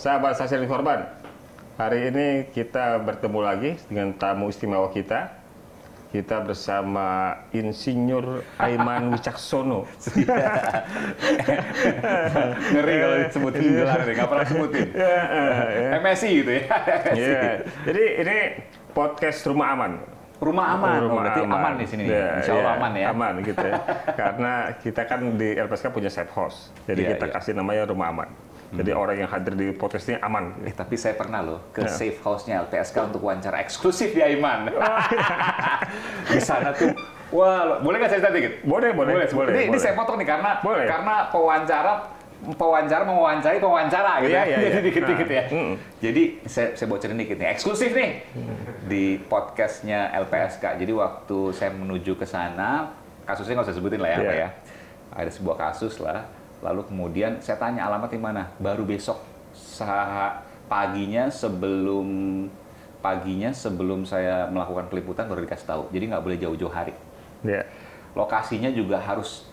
sahabat Sasaran Korban. Hari ini kita bertemu lagi dengan tamu istimewa kita. Kita bersama Insinyur Aiman Wicaksono. Ngeri kalau disebutin gelar nih, nggak pernah sebutin. MSI gitu ya. Jadi ini podcast Rumah Aman. Rumah aman, berarti aman di sini. Insya Allah aman ya. Aman gitu ya. Karena kita kan di LPSK punya safe house. Jadi kita kasih namanya Rumah Aman. Jadi orang yang hadir di podcast ini aman. Tapi saya pernah loh ke safe house-nya LPSK untuk wawancara eksklusif di Aiman. Di sana tuh, wah, boleh nggak saya cerita dikit? Boleh. Ini saya potong nih karena mewawancari pewawancara gitu ya. Jadi dikit-dikit ya. Jadi saya bocorin dikit nih, eksklusif nih di podcastnya LPSK. Jadi waktu saya menuju ke sana, kasusnya nggak usah sebutin lah ya, Pak ya. Ada sebuah kasus lah. Lalu kemudian saya tanya alamat di mana. Baru besok paginya sebelum saya melakukan peliputan baru dikasih tahu. Jadi nggak boleh jauh-jauh hari. Lokasinya juga harus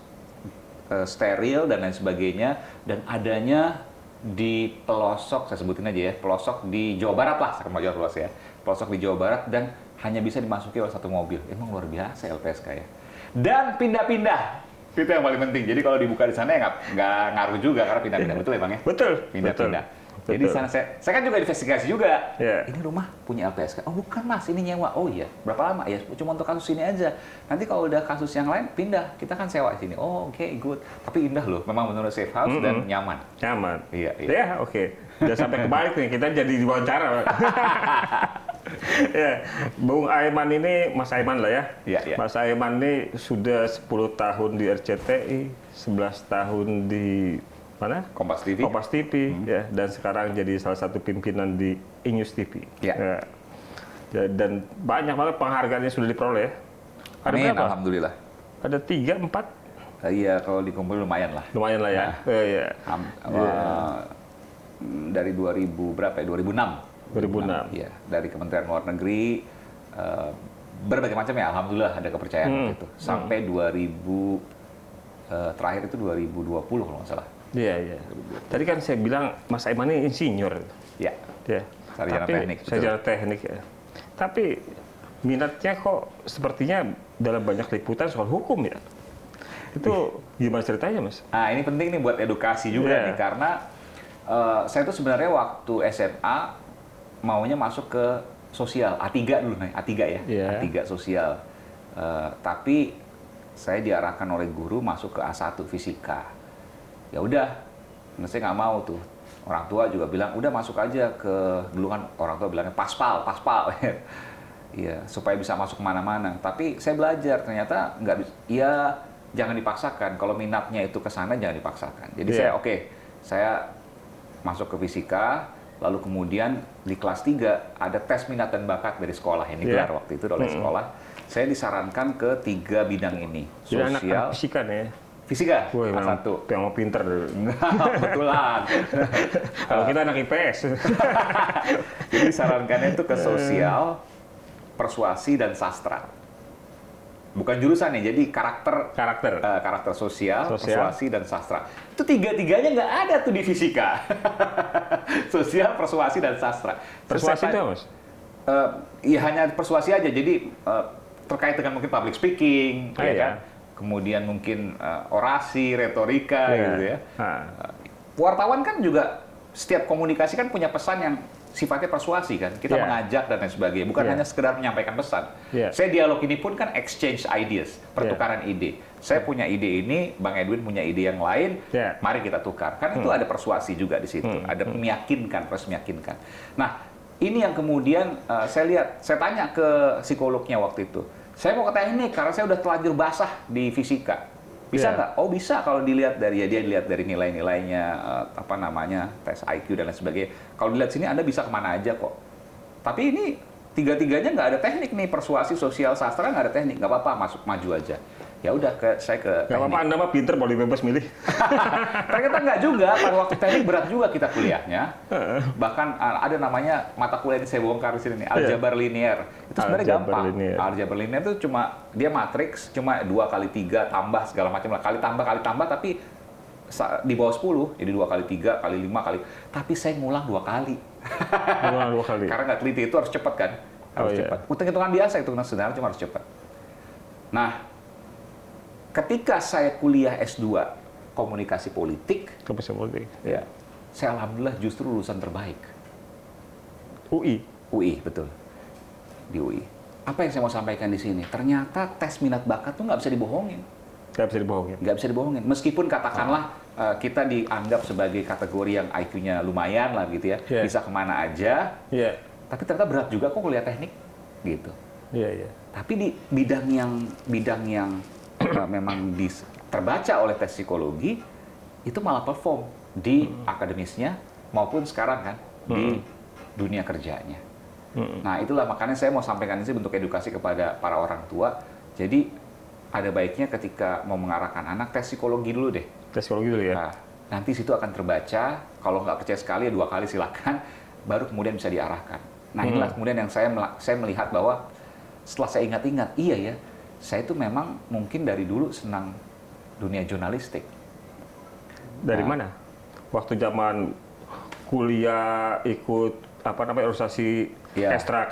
steril dan lain sebagainya, dan adanya di pelosok, saya sebutin aja ya, pelosok di Jawa Barat lah, saya kemajuan luas ya, pelosok di Jawa Barat, dan hanya bisa dimasuki oleh satu mobil. Emang luar biasa LPSK ya. Dan pindah-pindah, itu yang paling penting. Jadi kalau dibuka di sana ya nggak ngaruh juga karena pindah-pindah, betul ya Bang ya? Betul. Pindah-pindah. Jadi di sana saya kan juga investigasi juga. Ini rumah punya LPSK. Oh bukan Mas, ini nyewa. Oh iya. Berapa lama? Ya cuma untuk kasus ini aja. Nanti kalau udah kasus yang lain pindah. Kita kan sewa di sini. Oh oke, good. Tapi indah loh. Memang benar safe house dan nyaman. Nyaman. Iya. Ya oke. Udah sampai kebalik nih. Kita jadi diwawancara. Ya, Bung Aiman ini, Mas Aiman lah ya. Iya. Mas Aiman ini sudah 10 tahun di RCTI, 11 tahun di mana? Kompas TV. Ya, dan sekarang jadi salah satu pimpinan di Inews TV. Ya. Dan banyak banget penghargaan yang sudah diperoleh. Ada Amin, berapa? alhamdulillah. Ada 3, 4? Iya, kalau dikumpul lumayan lah. Lumayan lah ya. Dari 2000 berapa ya? 2006. Iya, dari Kementerian Luar Negeri, berbagai macam ya, alhamdulillah ada kepercayaan itu. Sampai 2000 terakhir itu 2020 kalau nggak salah. Iya. Tadi kan saya bilang Mas Aiman ini insinyur. Iya. Sarjana teknik ya. Tapi minatnya kok sepertinya dalam banyak liputan soal hukum ya. Itu gimana ceritanya, Mas? Nah, ini penting nih buat edukasi juga nih, karena saya tuh sebenarnya waktu SMA maunya masuk ke sosial, A3 dulu nih, A3 ya. A3 sosial. Tapi saya diarahkan oleh guru masuk ke A1 fisika. Ya udah, saya nggak mau tuh. Orang tua juga bilang, udah masuk aja ke, dulu kan orang tua bilangnya paspal. Iya, supaya bisa masuk kemana-mana. Tapi saya belajar, ternyata nggak bisa. Iya, jangan dipaksakan. Kalau minatnya itu ke sana, jangan dipaksakan. Jadi saya masuk ke fisika, lalu kemudian di kelas 3 ada tes minat dan bakat dari sekolah. Ini gelar waktu itu oleh sekolah. Saya disarankan ke 3 bidang ini. Sosial. Anak fisika nih ya? Fisika, A1. Yang mau pinter. Betulan. Kalau kita anak IPS. Jadi disarankannya itu ke sosial, persuasi, dan sastra. Bukan jurusan ya, jadi karakter sosial, persuasi, dan sastra. Itu 3-3-nya nggak ada tuh di fisika. Sosial, persuasi, dan sastra. Persuasi itu Mas? Iya, hanya persuasi aja. Jadi terkait dengan mungkin public speaking, ya kan? Kemudian mungkin orasi, retorika, gitu ya. Wartawan kan juga setiap komunikasi kan punya pesan yang sifatnya persuasi kan. Kita mengajak dan lain sebagainya, bukan hanya sekedar menyampaikan pesan. Saya dialog ini pun kan exchange ideas, pertukaran ide. Saya punya ide ini, Bang Edwin punya ide yang lain, mari kita tukar. Kan itu ada persuasi juga di situ, ada meyakinkan, meyakinkan. Nah, ini yang kemudian saya tanya ke psikolognya waktu itu. Saya mau ke teknik karena saya udah telanjur basah di fisika. Bisa nggak? Oh bisa, kalau dilihat dari dia dilihat dari nilai-nilainya, tes IQ dan lain sebagainya. Kalau dilihat sini Anda bisa kemana aja kok. Tapi ini 3-3-nya nggak ada teknik nih, persuasi, sosial, sastra nggak ada teknik, nggak apa-apa, maju aja. Ya udah, saya ke teknik. Nggak apa-apa, Anda mah pinter, boleh bebas milih. Ternyata nggak juga, pada waktu teknik berat juga kita kuliahnya. Bahkan ada namanya mata kuliah yang saya bongkar di sini nih, aljabar linear. Itu sebenarnya gampang. Aljabar linear itu cuma dia matriks, cuma 2 kali 3 tambah segala macam lah, kali tambah, tapi di bawah 10, jadi 2 kali, 3 kali, 5 kali. Tapi saya ngulang 2 kali. Ngulang 2 kali. Karena nggak teliti, itu harus cepat kan? Harus cepat. Hitung-hitungan biasa, hitungan sederhana, cuma harus cepat. Nah, ketika saya kuliah S2 komunikasi politik, ya, saya alhamdulillah justru lulusan terbaik. UI? UI, betul. Di UI. Apa yang saya mau sampaikan di sini? Ternyata tes minat bakat tuh nggak bisa dibohongin. Nggak bisa dibohongin? Nggak bisa dibohongin. Meskipun katakanlah kita dianggap sebagai kategori yang IQ-nya lumayan lah gitu ya, bisa kemana aja, tapi ternyata berat juga kok kuliah teknik, gitu. Tapi di bidang yang memang terbaca oleh tes psikologi, itu malah perform di akademisnya maupun sekarang kan, di dunia kerjanya. Nah, itulah makanya saya mau sampaikan ini bentuk edukasi kepada para orang tua. Jadi, ada baiknya ketika mau mengarahkan anak, tes psikologi dulu deh. Tes psikologi dulu ya? Nah, nanti situ akan terbaca, kalau nggak percaya sekali, 2 kali silakan, baru kemudian bisa diarahkan. Nah, inilah kemudian yang saya melihat bahwa setelah saya ingat-ingat, iya ya, saya itu memang mungkin dari dulu senang dunia jurnalistik. Dari mana? Waktu zaman kuliah ikut organisasi ekstra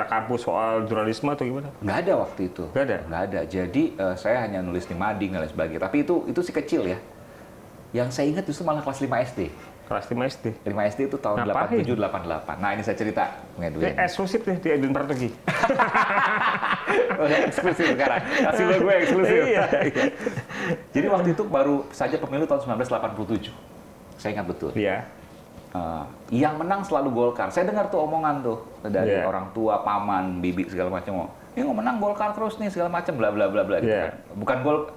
kampus soal jurnalisme atau gimana? Nggak ada waktu itu. Nggak ada. Jadi saya hanya nulis di mading dan lain sebagainya. Tapi itu sih kecil ya. Yang saya ingat justru malah kelas 5 SD. Kelas 5 SD? 5 SD itu tahun 87-88. Nah, ini saya cerita. Ini eksklusif nih di Edwin Partogi. Eksklusif sekarang. Kasih lo gue eksklusif. Iya. Jadi waktu itu baru saja pemilu tahun 1987. Saya ingat betul. Iya. Yang menang selalu Golkar. Saya dengar tuh omongan tuh dari orang tua, paman, bibi segala macam. Ini mau menang Golkar terus nih segala macam bla bla bla bla. Gitu.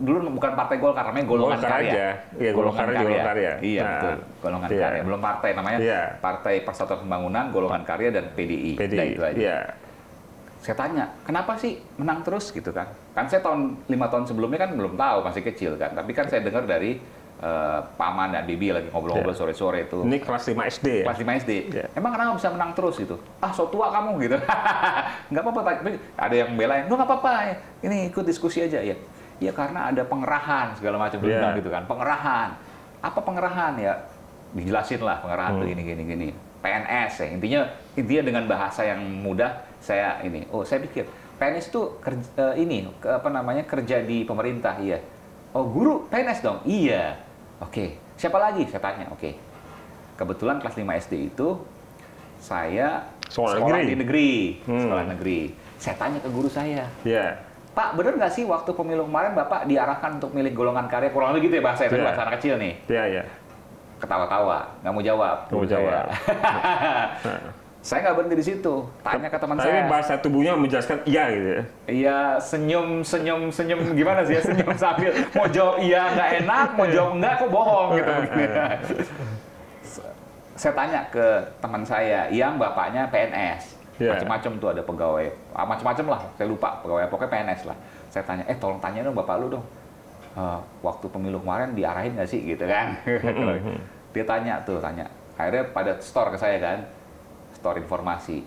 Dulu bukan partai Golkar, namanya Golongan Karya. Iya, Golongan Karya. Iya, betul. Golongan Karya. Belum partai, namanya Partai Persatuan Pembangunan, Golongan Karya dan PDI. Nah, itu aja. Saya tanya, kenapa sih menang terus gitu kan? Kan saya 5 tahun sebelumnya kan belum tahu, masih kecil kan. Tapi kan saya dengar dari paman dan bibi lagi ngobrol-ngobrol sore-sore itu. Ini kelas 5 SD ya? Kelas 5 SD. Emang kenapa bisa menang terus gitu? Ah, so tua kamu gitu. Nggak apa-apa, tapi ada yang belain. Nggak apa-apa, ini ikut diskusi aja ya. Iya, karena ada pengerahan segala macam bilang gitu kan. Pengerahan. Apa pengerahan ya? Dijelasin lah pengerahan tuh gini. PNS ya. Intinya dengan bahasa yang mudah saya pikir PNS itu kerja di pemerintah, iya. Oh, guru PNS dong? Iya. Oke. Siapa lagi? Saya tanya. Oke. Kebetulan kelas 5 SD itu saya sekolah di negeri. Sekolah negeri. Saya tanya ke guru saya. Iya. Pak, benar nggak sih waktu pemilu kemarin Bapak diarahkan untuk milih golongan karya? Kurang lebih gitu ya bahasa bahasa anak kecil nih. Iya. Ketawa-tawa, nggak mau jawab. Saya nggak berhenti di situ. Tanya ke teman saya. Tapi bahasa tubuhnya menjelaskan iya gitu ya? Iya, senyum gimana sih ya? Senyum sambil mau jawab iya nggak enak, mau jawab enggak kok bohong gitu. Saya tanya ke teman saya yang bapaknya PNS. Macam-macam tuh, ada pegawai, macam-macam lah. Saya lupa pegawai, pokoknya PNS lah. Saya tanya, tolong tanya dong bapak lu dong. Waktu pemilu kemarin diarahin nggak sih gitu kan? Dia tanya. Akhirnya pada store ke saya kan. Store informasi.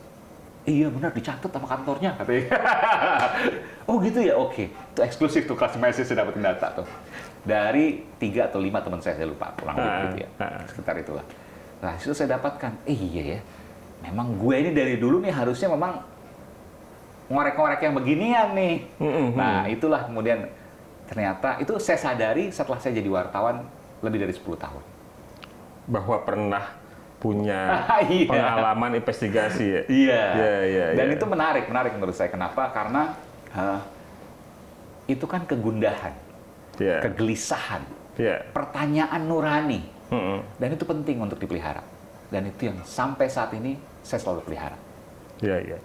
Iya benar, dicatat sama kantornya katanya. Oh gitu ya, oke. Itu eksklusif tuh, kelas MSC saya dapetin data tuh. Dari 3 atau 5 teman saya lupa, kurang lebih gitu ya. Sekitar itulah. Nah, itu saya dapatkan. Iya ya. Memang gue ini dari dulu nih harusnya memang ngorek-ngorek yang beginian nih. Nah, itulah kemudian ternyata itu saya sadari setelah saya jadi wartawan lebih dari 10 tahun. Bahwa pernah punya pengalaman investigasi ya? Iya. Dan itu menarik menurut saya. Kenapa? Karena itu kan kegundahan, kegelisahan, pertanyaan nurani. Dan itu penting untuk dipelihara. Dan itu yang sampai saat ini saya selalu pelihara. Iya.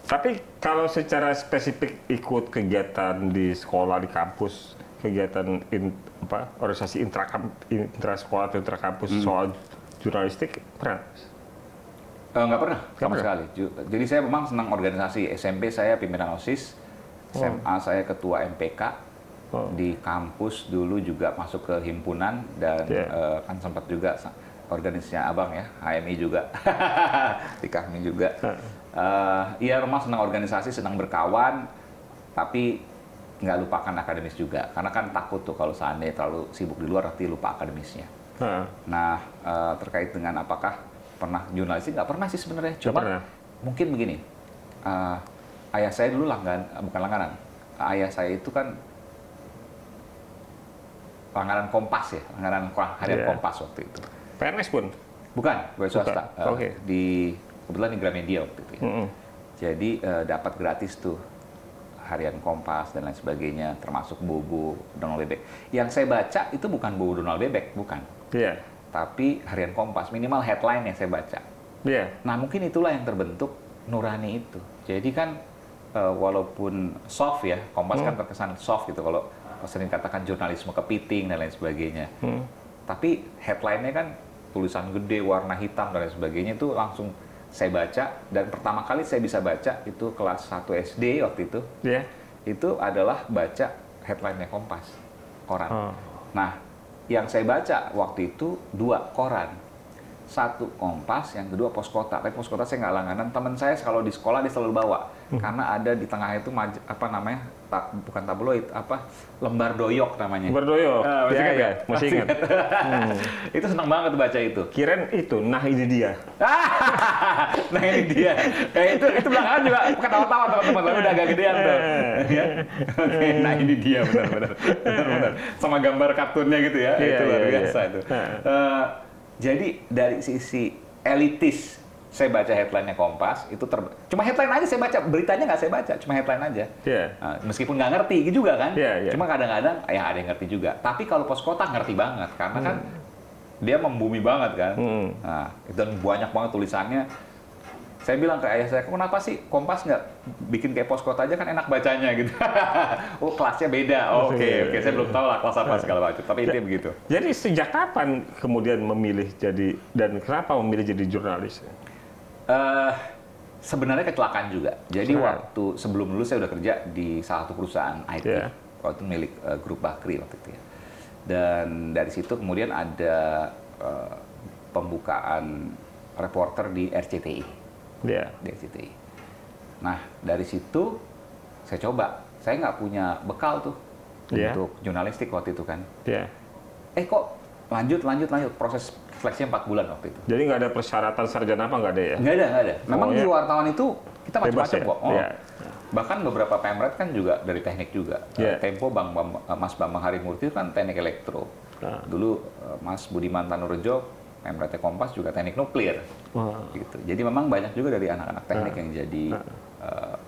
Tapi kalau secara spesifik ikut kegiatan di sekolah, di kampus, kegiatan organisasi intrasekolah atau intrakampus soal jurnalistik, pernah? Nggak pernah, sama sekali. Jadi saya memang senang organisasi. SMP saya pimpinan OSIS, SMA saya ketua MPK, di kampus dulu juga masuk ke himpunan, dan kan sempat juga organisasinya abang ya, HMI juga, di kami juga. Iya, memang senang organisasi, senang berkawan, tapi nggak lupakan akademis juga. Karena kan takut tuh kalau seandainya terlalu sibuk di luar nanti lupa akademisnya. Nah, terkait dengan apakah pernah jurnalistik, nggak pernah sih sebenarnya. Cuma mungkin begini, ayah saya dulu bukan langganan. Ayah saya itu kan langganan Kompas ya, langganan harian Kompas waktu itu. PNS pun? Bukan, gue swasta. Kebetulan di Gramedia waktu itu. Ya. Jadi dapat gratis tuh harian Kompas dan lain sebagainya, termasuk buku Donald Bebek. Yang saya baca itu bukan buku Donald Bebek, bukan. Tapi harian Kompas, minimal headline yang saya baca. Nah mungkin itulah yang terbentuk nurani itu. Jadi kan walaupun soft ya, Kompas kan terkesan soft gitu kalau sering katakan jurnalisme kepiting dan lain sebagainya. Tapi headline-nya kan tulisan gede, warna hitam dan lain sebagainya itu langsung saya baca, dan pertama kali saya bisa baca itu kelas 1 SD waktu itu. Itu adalah baca headline-nya Kompas, koran. Nah, yang saya baca waktu itu 2 koran. Satu Kompas, yang kedua Pos Kota. Tapi Pos Kota saya nggak langganan. Teman saya kalau di sekolah dia selalu bawa, karena ada di tengah itu bukan tabloid, lembar doyok namanya. Lembar doyok. Masih ingat. Itu senang banget baca itu. Kirain itu, nah ini dia. Nah ini dia. Itu belakangan juga ketawa-tawa teman-teman, tapi udah agak gedean tuh. Nah ini dia, benar-benar. Sama gambar kartunnya gitu ya. Itu luar biasa itu. Jadi dari sisi elitis, saya baca headline-nya Kompas, itu cuma headline aja saya baca, beritanya nggak saya baca, cuma headline aja. Meskipun nggak ngerti juga kan, cuma kadang-kadang ya ada yang ngerti juga. Tapi kalau Pos Kota ngerti banget, karena kan dia membumi banget kan. Nah, dan banyak banget tulisannya. Saya bilang ke ayah saya, kenapa sih Kompas nggak bikin kayak Pos Kota aja, kan enak bacanya gitu. Oh kelasnya beda, oke, saya belum tahu lah kelas apa segala macam, tapi intinya begitu. Jadi sejak kapan kemudian memilih dan kenapa memilih jadi jurnalis? Sebenarnya kecelakaan juga. Jadi waktu sebelum lulus saya udah kerja di salah satu perusahaan IT, waktu itu milik Grup Bakri waktu itu ya. Dan dari situ kemudian ada pembukaan reporter di RCTI. Di RCTI. Nah, dari situ saya coba. Saya nggak punya bekal tuh untuk jurnalistik waktu itu kan. Kok lanjut. Proses seleksinya 4 bulan waktu itu. Jadi nggak ada persyaratan sarjana apa, nggak ada ya? Nggak ada. Memang di wartawan itu kita macam-macam kok. Bahkan beberapa pemret kan juga dari teknik juga. Tempo Mas Bambang Harimurti itu kan teknik elektro. Dulu Mas Budiman Tanurejo, pemretnya Kompas juga teknik nuklir. Gitu. Jadi memang banyak juga dari anak-anak teknik yang jadi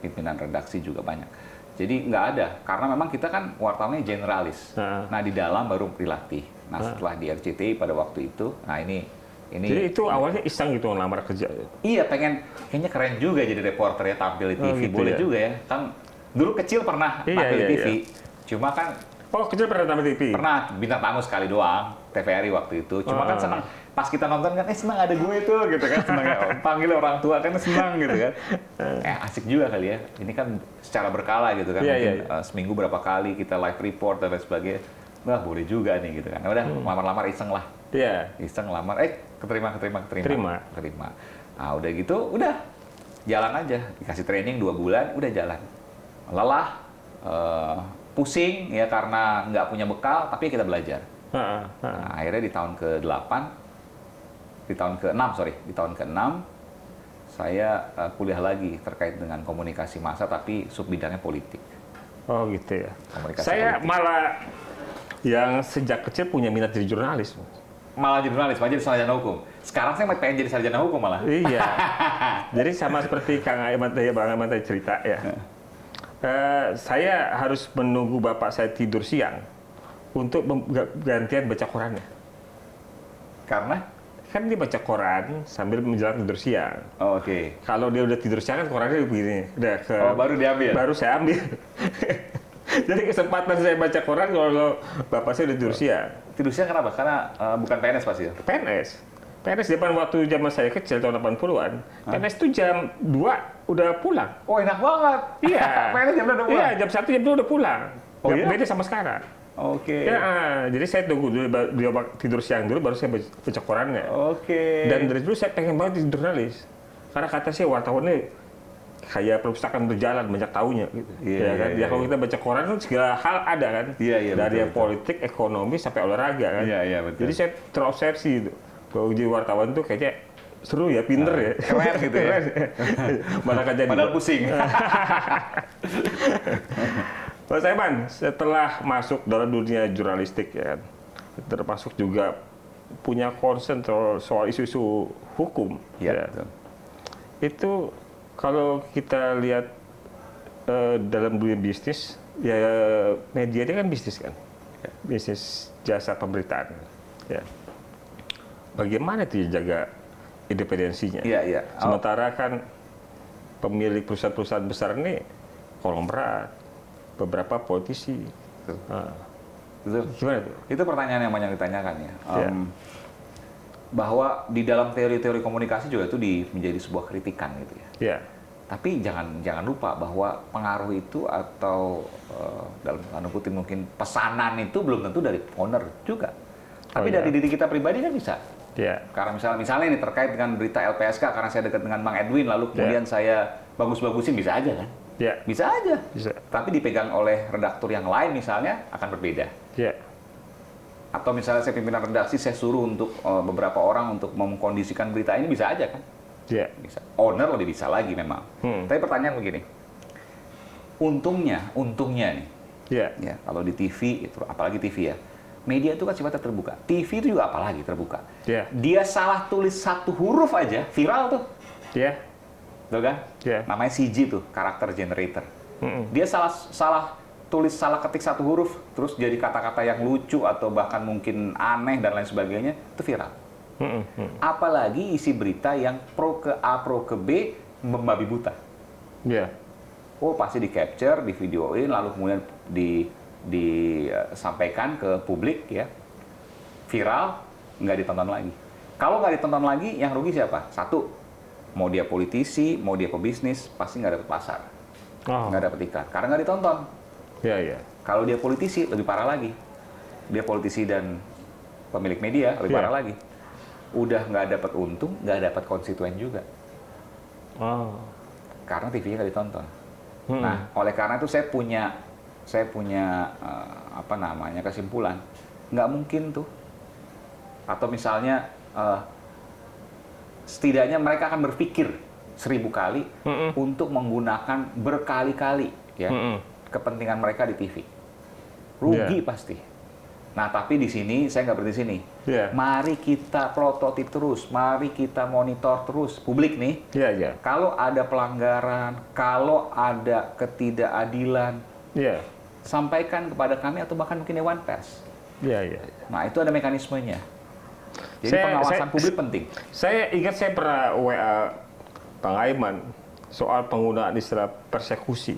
pimpinan redaksi juga banyak. Jadi nggak ada, karena memang kita kan wartawannya generalis. Nah di dalam baru dilatih. Nah setelah di RCTI pada waktu itu, nah ini. Jadi itu awalnya iseng gitu ngelamar kerja? Iya, kayaknya keren juga jadi reporter ya, tampil di TV. Gitu boleh juga ya. Kan dulu kecil pernah tampil di TV. Cuma kan... Oh, kecil pernah tampil di TV? Pernah, bintang tamu sekali doang, TVRI waktu itu. Cuma kan senang, pas kita nonton kan, senang ada gue tuh, gitu kan. Senang panggil orang tua kan senang gitu kan. Asik juga kali ya. Ini kan secara berkala gitu kan. Mungkin seminggu berapa kali kita live report dan lain sebagainya. Wah, boleh juga nih gitu kan. Udah, lamar-lamar iseng lah. Iseng lamar, keterima. Nah, udah gitu, udah jalan aja. Dikasih training 2 bulan, udah jalan. Lelah, pusing ya karena nggak punya bekal, tapi kita belajar. Nah, akhirnya di tahun ke-6, saya kuliah lagi terkait dengan komunikasi massa, tapi sub bidangnya politik. Oh gitu ya. Saya politik. Malah yang sejak kecil punya minat jadi jurnalis. Malah jadi sarjana hukum. Sekarang saya pengen jadi sarjana hukum malah. Iya. Jadi sama seperti Bang Aiman tadi cerita ya. Saya harus menunggu bapak saya tidur siang untuk gantian baca korannya. Karena? Kan dia baca koran sambil menjelang tidur siang. Oke. Kalau dia udah tidur siang kan korannya begini. Baru diambil? Baru saya ambil. Jadi kesempatan saya baca koran kalau bapak saya udah tidur siang. Tidur siang kenapa? Karena bukan PNS pasti ya? PNS waktu zaman saya kecil tahun 80-an. PNS itu jam 2 udah pulang. Oh enak banget. Iya. PNS jam 2 udah pulang? Iya, jam 1 jam 2 udah pulang. Beda sama sekarang. Oke. Jadi saya tunggu dulu dia tidur siang dulu baru saya baca korannya. Oke. Dan dari dulu saya pengen banget jadi jurnalis. Karena kata saya wartawan ini kayak perpustakaan berjalan, banyak tahunya gitu. Iya, Kan? iya, Kalau kita baca koran kan segala hal ada kan. Iya, Dari betul, yang politik, ekonomi sampai olahraga kan. Iya, betul. Jadi saya terobsesi itu. Kalau jadi wartawan tuh kayaknya seru ya, pinter ya. Keren gitu ya. Mana kan jadi. Padahal pusing. Mas Aiman, setelah masuk dalam dunia jurnalistik ya, termasuk juga punya concern soal isu-isu hukum. Iya. Ya. Itu kalau kita lihat dalam dunia bisnis, ya media ini kan bisnis kan, bisnis jasa pemberitaan. Ya. Bagaimana itu jaga independensinya? Iya. Sementara kan pemilik perusahaan-perusahaan besar ini konglomerat, beberapa politisi. Betul. Gimana itu? Itu pertanyaan yang banyak ditanyakan ya. Bahwa di dalam teori-teori komunikasi juga itu menjadi sebuah kritikan gitu ya. Ya. Tapi jangan lupa bahwa pengaruh itu atau dalam tanda kutip mungkin pesanan itu belum tentu dari owner juga. Tapi dari diri kita pribadi kan bisa. Ya. Karena misalnya ini terkait dengan berita LPSK karena saya dekat dengan Bang Edwin lalu kemudian saya bagus-bagusin bisa aja kan? Ya. Bisa aja. Bisa. Tapi dipegang oleh redaktur yang lain misalnya akan berbeda. Ya. Atau misalnya saya pimpinan redaksi, saya suruh untuk beberapa orang untuk mengkondisikan berita ini bisa aja kan? Ya. Bisa. Owner lebih bisa lagi memang. Tapi pertanyaan begini, untungnya nih, ya kalau di TV itu, apalagi TV ya, media itu kan sifatnya terbuka. TV itu juga apalagi terbuka. Ya. Dia salah tulis satu huruf aja, viral tuh. Ya. Tuh kan? Ya. Namanya CG tuh, character generator. Dia salah ketik satu huruf, terus jadi kata-kata yang lucu atau bahkan mungkin aneh dan lain sebagainya, itu viral. Apalagi isi berita yang pro ke A, pro ke B, membabi buta. Ya. Oh, pasti di-capture, di-videoin, lalu kemudian disampaikan ke publik, ya. Viral, nggak ditonton lagi. Kalau nggak ditonton lagi, yang rugi siapa? Satu, mau dia politisi, mau dia pebisnis, pasti nggak dapat pasar. Nggak dapat ikan, karena nggak ditonton. Ya. Kalau dia politisi, lebih parah lagi. Dia politisi dan pemilik media, lebih parah lagi. Udah nggak dapat untung, nggak dapat konstituen juga. Karena TV-nya nggak ditonton. Nah, oleh karena itu saya punya kesimpulan, nggak mungkin tuh. Atau misalnya, setidaknya mereka akan berpikir 1000 kali untuk menggunakan berkali-kali, ya. Kepentingan mereka di TV. Rugi pasti. Nah, tapi di sini, saya nggak berhenti sini. Mari kita prototip terus, mari kita monitor terus. Publik nih, kalau ada pelanggaran, kalau ada ketidakadilan, sampaikan kepada kami atau bahkan mungkin Dewan Pers. Nah, itu ada mekanismenya. Jadi pengawasan publik penting. Saya ingat saya pernah WA Bang Aiman soal penggunaan istilah persekusi.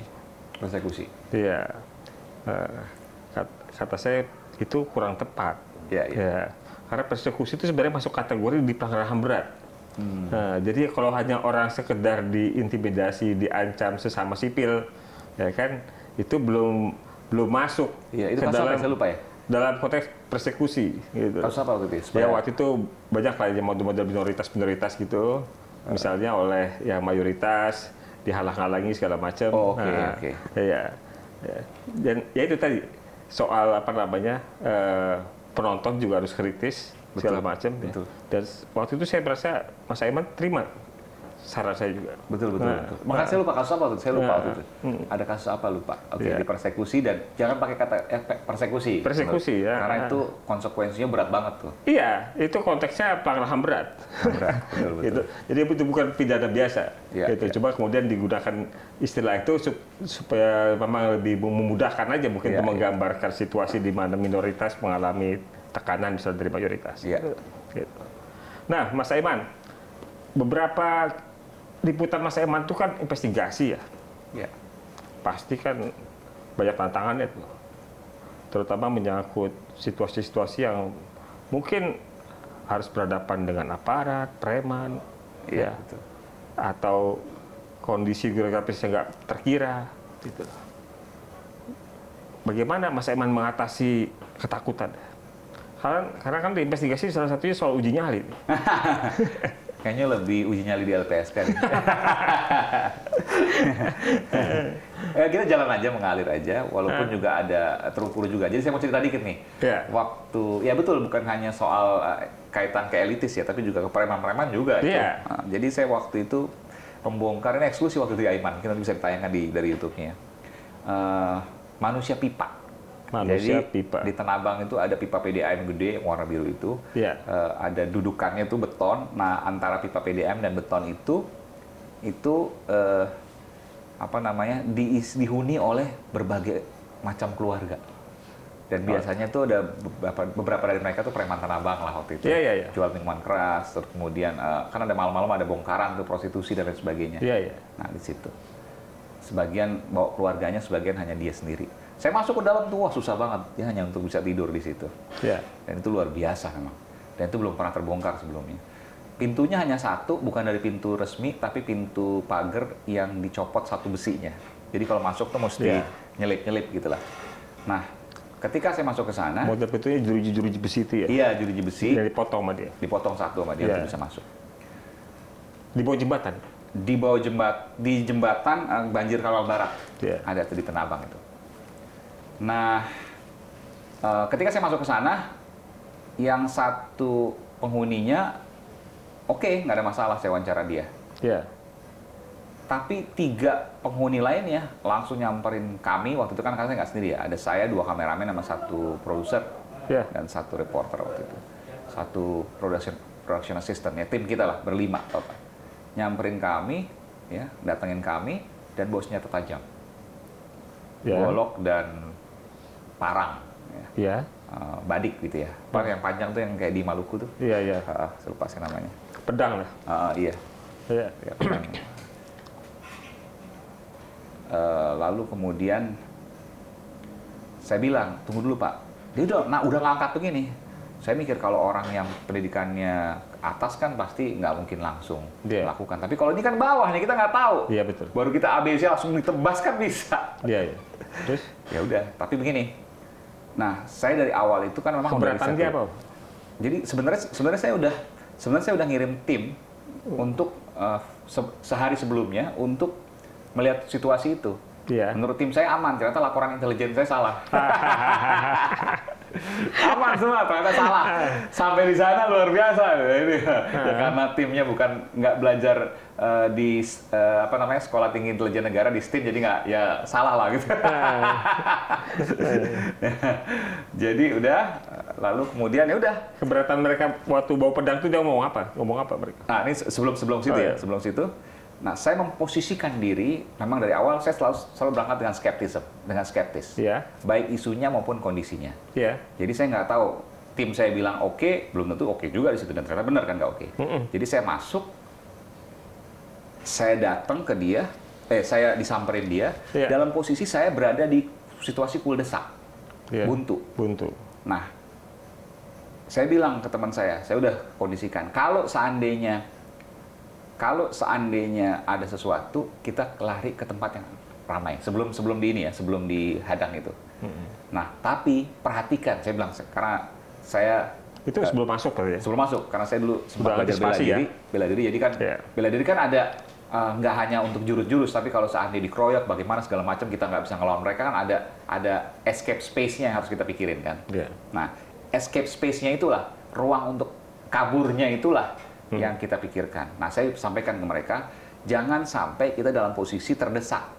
Iya. Kata saya itu kurang tepat. Ya. Karena persekusi itu sebenarnya masuk kategori di pelanggaran HAM berat. Nah, jadi kalau hanya orang sekedar diintimidasi, diancam sesama sipil, ya kan, itu belum masuk itu ke dalam, saya lupa ya. Dalam konteks persekusi. Gitu. Kasus apa waktu itu? Ya waktu itu banyak lah model-model minoritas gitu, misalnya oleh yang mayoritas dihalang-halangi segala macam. Oke. Ya. Dan ya itu tadi soal penonton juga harus kritis segala macam. Ya. Dan waktu itu saya merasa Mas Aiman terima saran saya juga. Betul. Makanya saya lupa kasus apa waktu itu. Ada kasus apa lupa. Di persekusi, dan jangan pakai kata persekusi. Persekusi ya. Karena itu konsekuensinya berat banget tuh. Iya, itu konteksnya pelanggaran HAM berat. Betul. Jadi itu bukan pidana biasa. Coba kemudian digunakan istilah itu supaya memang lebih memudahkan aja mungkin untuk menggambarkan situasi di mana minoritas mengalami tekanan misalnya dari mayoritas. Gitu. Nah, Mas Aiman, beberapa liputan Mas Aiman itu kan investigasi ya. Pasti kan banyak tantangannya tuh. Terutama menyangkut situasi-situasi yang mungkin harus berhadapan dengan aparat, preman, betul. Atau kondisi geografis yang nggak terkira, gitu. Bagaimana Mas Aiman mengatasi ketakutan? Karena kan di investigasi salah satunya soal uji nyali. Kayaknya lebih uji nyali di LPSK nih. Ya, kita jalan aja, mengalir aja, walaupun juga ada terukur juga. Jadi saya mau cerita dikit nih. Waktu, ya betul, bukan hanya soal kaitan ke elitis ya, tapi juga ke preman-preman juga. Nah, jadi saya waktu itu membongkar, ini eksklusif waktu itu Aiman, kita bisa ditayangkan dari YouTube-nya. Manusia pipa. Manusia Jadi pipa. di Tanah Abang itu ada pipa PDAM gede warna biru itu, ada dudukannya itu beton. Nah, antara pipa PDAM dan beton itu apa namanya, dihuni oleh berbagai macam keluarga. Dan biasanya tuh ada beberapa dari mereka tuh preman Tanah Abang lah waktu itu. Jual minuman keras, terus kemudian kan ada malam-malam ada bongkaran tuh, prostitusi dan lain sebagainya. Nah, di situ. Sebagian bawa keluarganya, sebagian hanya dia sendiri. Saya masuk ke dalam tuh, wah susah banget. Dia hanya untuk bisa tidur di situ. Dan itu luar biasa memang. Dan itu belum pernah terbongkar sebelumnya. Pintunya hanya satu, bukan dari pintu resmi, tapi pintu pagar yang dicopot satu besinya. Jadi kalau masuk tuh mesti nyelip-nyelip gitu lah. Nah, ketika saya masuk ke sana... Model pintunya jeruji-jeruji besi itu ya? Iya, jeruji besi. Yang dipotong sama dia? Dipotong satu sama dia untuk bisa masuk. Di bawah jembatan? Di jembatan Banjir Kawal Barat. Ada tuh di Tanah Abang itu. Nah, ketika saya masuk ke sana, yang satu penghuninya, oke, nggak ada masalah, saya wawancara dia. Tapi 3 penghuni lainnya langsung nyamperin kami, waktu itu kan saya nggak sendiri ya, ada saya, 2 kameramen sama 1 produser, dan 1 reporter waktu itu. 1 production assistant, ya tim kita lah, berlima total. Nyamperin kami, ya, datengin kami, dan bawa senjata tajam. Golok dan parang, badik gitu ya. Parang yang panjang tuh yang kayak di Maluku tuh. Saya lupa sih namanya. Pedang lah. Iya. Pedang. Lalu kemudian saya bilang, tunggu dulu Pak. Dia udah ngangkat begini. Saya mikir kalau orang yang pendidikannya atas kan pasti nggak mungkin langsung lakukan. Tapi kalau ini kan bawah nih, kita nggak tahu. Betul. Baru kita ABC langsung ditebas kan bisa. Terus? Ya udah, tapi begini. Nah, saya dari awal itu kan memang keberatan dia apa? Jadi sebenarnya saya udah ngirim tim untuk sehari sebelumnya untuk melihat situasi itu. Menurut tim saya aman, ternyata laporan intelijen saya salah. Aman semua, ternyata salah. Sampai di sana luar biasa. Ya, karena timnya nggak belajar di Sekolah Tinggi Intelijen Negara di STIN, jadi nggak, ya salah lah gitu. Jadi udah, lalu kemudian ya udah. Keberatan mereka waktu bawa pedang itu dia ngomong apa? Mereka? Nah, ini sebelum situ sebelum situ. Nah, saya memposisikan diri, memang dari awal saya selalu berangkat dengan skeptis. Baik isunya maupun kondisinya. Jadi saya nggak tahu, tim saya bilang oke, belum tentu oke juga di situ, dan ternyata benar kan nggak oke. Jadi saya masuk, saya datang ke dia, saya disamperin dia, dalam posisi saya berada di situasi kuldesak, buntu. Nah, saya bilang ke teman saya udah kondisikan, kalau seandainya ada sesuatu, kita lari ke tempat yang ramai. Sebelum dihadang itu. Nah, tapi perhatikan, saya bilang, karena saya... Itu sebelum masuk kali ya? Sebelum masuk, karena saya dulu sempat belajar bela diri, jadi kan bela diri kan ada, nggak hanya untuk jurus-jurus, tapi kalau seandainya dikeroyok, bagaimana segala macam, kita nggak bisa ngelawan mereka, kan ada escape space-nya yang harus kita pikirin kan. Nah, escape space-nya itulah, ruang untuk kaburnya itulah, yang kita pikirkan. Nah, saya sampaikan ke mereka, jangan sampai kita dalam posisi terdesak.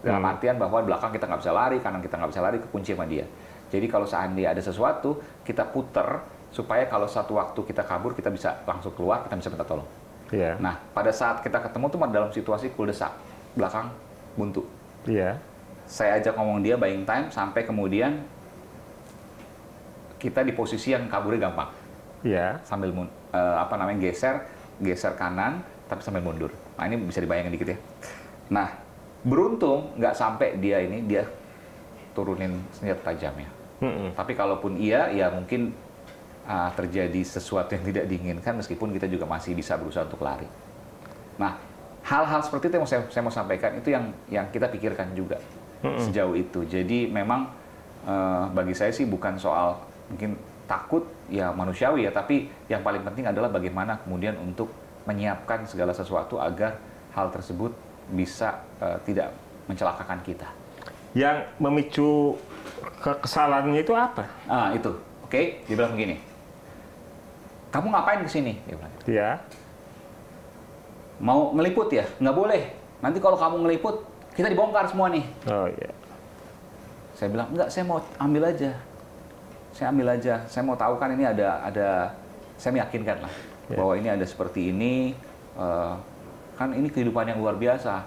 Dalam artian bahwa belakang kita nggak bisa lari, kanan kita nggak bisa lari, kekunci sama dia. Jadi kalau seandainya ada sesuatu, kita puter, supaya kalau satu waktu kita kabur, kita bisa langsung keluar, kita bisa minta tolong. Nah, pada saat kita ketemu tuh dalam situasi kuldesak, belakang buntu. Saya ajak ngomong dia buying time, sampai kemudian kita di posisi yang kaburnya gampang. Sambil geser kanan, tapi sambil mundur. Nah, ini bisa dibayangin dikit ya. Nah, beruntung nggak sampai dia turunin senjata tajamnya. Tapi kalaupun iya, ya mungkin terjadi sesuatu yang tidak diinginkan, meskipun kita juga masih bisa berusaha untuk lari. Nah, hal-hal seperti itu yang saya mau sampaikan, itu yang kita pikirkan juga sejauh itu. Jadi memang bagi saya sih bukan soal mungkin takut, ya manusiawi ya, tapi yang paling penting adalah bagaimana kemudian untuk menyiapkan segala sesuatu agar hal tersebut bisa tidak mencelakakan kita. Yang memicu kesalahannya itu apa? Ah, itu. Oke, dia bilang begini. Kamu ngapain ke sini? Dia bilang. Ya. Mau ngeliput ya? Nggak boleh. Nanti kalau kamu ngeliput, kita dibongkar semua nih. Oh iya. Saya bilang, enggak, saya mau ambil aja. Saya ambil aja. Saya mau tahu kan ini ada saya meyakinkan lah bahwa ini ada seperti ini. Kan ini kehidupan yang luar biasa.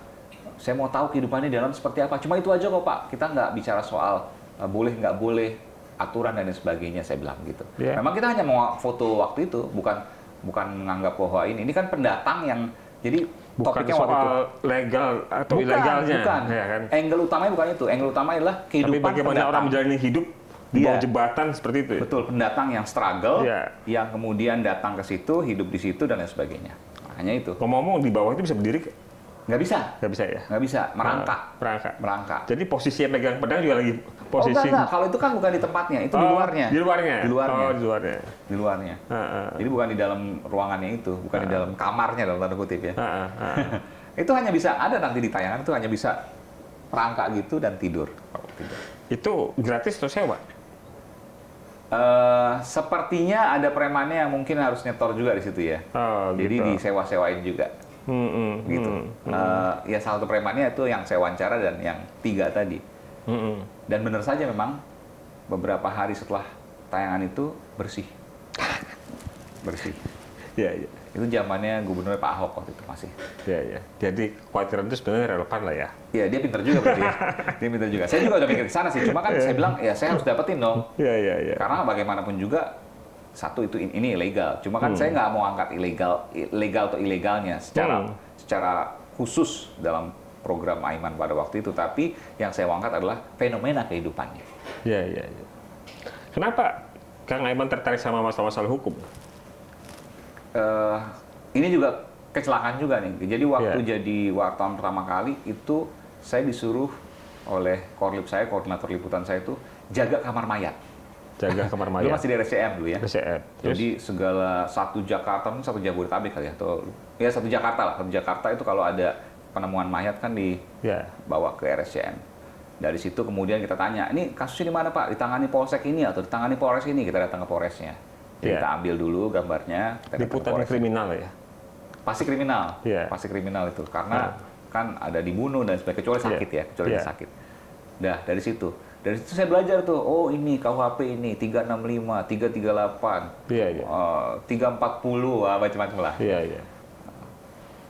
Saya mau tahu kehidupannya di dalam seperti apa. Cuma itu aja kok Pak. Kita nggak bicara soal boleh nggak boleh, aturan dan lain sebagainya. Saya bilang gitu. Yeah. Memang kita hanya mau foto waktu itu, bukan menganggap bahwa ini kan pendatang yang jadi bukan topiknya soal waktu itu legal atau ilegalnya. Bukan. Ya, kan? Angle utamanya bukan itu. Angle utama adalah kehidupan Tapi bagaimana pendatang. orang menjalani hidup di bawah jembatan seperti itu. Betul, pendatang yang struggle, Ya. yang kemudian datang ke situ, hidup di situ dan lain sebagainya. Hanya itu. Ngomong-ngomong di bawah itu bisa berdiri? Nggak bisa. Nggak bisa ya? Nggak bisa. Merangkak. Merangkak. Jadi posisi yang megang pedang juga lagi posisi. Oh enggak. Kalau itu kan bukan di tempatnya, itu di luarnya. Di luarnya? Di luarnya. Oh, di luarnya. Di luarnya. Jadi bukan di dalam ruangannya itu, bukan di dalam kamarnya dalam tanda kutip ya. Itu hanya bisa, ada nanti di tayangan, itu hanya bisa merangkak gitu dan tidur. Itu gratis atau sewa? Sepertinya ada premannya yang mungkin harus nyetor juga di situ ya. Oh, jadi gitu. disewa-sewain juga. Gitu. Ya salah satu premannya itu yang saya wawancara dan yang 3 tadi. Dan benar saja memang beberapa hari setelah tayangan itu bersih. Iya, iya. Itu zamannya gubernur Pak Ahok waktu itu masih. Iya, iya. Jadi kekhawatiran itu sebenarnya relevan lah ya. Iya, dia pintar juga berarti ya. Dia pintar juga. Saya juga udah mikir ke sana sih. Cuma kan saya bilang, ya saya harus dapetin dong. Iya, iya, iya. Karena bagaimanapun juga, satu itu ini ilegal. Cuma kan saya nggak mau angkat legal atau ilegalnya secara khusus dalam program Aiman pada waktu itu. Tapi yang saya angkat adalah fenomena kehidupannya. Iya, iya, iya. Kenapa Kang Aiman tertarik sama masalah-masalah hukum? Ini juga kecelakaan juga nih. Jadi waktu jadi wartawan pertama kali itu saya disuruh oleh korlip saya, koordinator liputan saya itu jaga kamar mayat. Jaga kamar mayat. Dulu masih di RSCM dulu ya. RSCM. Jadi segala satu Jakarta, mungkin satu Jabodetabek kali ya, atau ya satu Jakarta lah. Satu Jakarta itu kalau ada penemuan mayat kan dibawa ke RSCM. Dari situ kemudian kita tanya, ini kasusnya di mana Pak? Ditangani Polsek ini atau ditangani Polres ini? Kita datang ke Polresnya. Jadi kita ambil dulu gambarnya. Liputannya kriminal ya? Pasti kriminal. Pasti kriminal itu. Karena kan ada dibunuh dan sebagainya. Kecuali sakit ya. Kecuali sakit. Dah, dari situ. Dari situ saya belajar tuh, oh ini KUHP ini 365, 338, 340, macam-macam lah.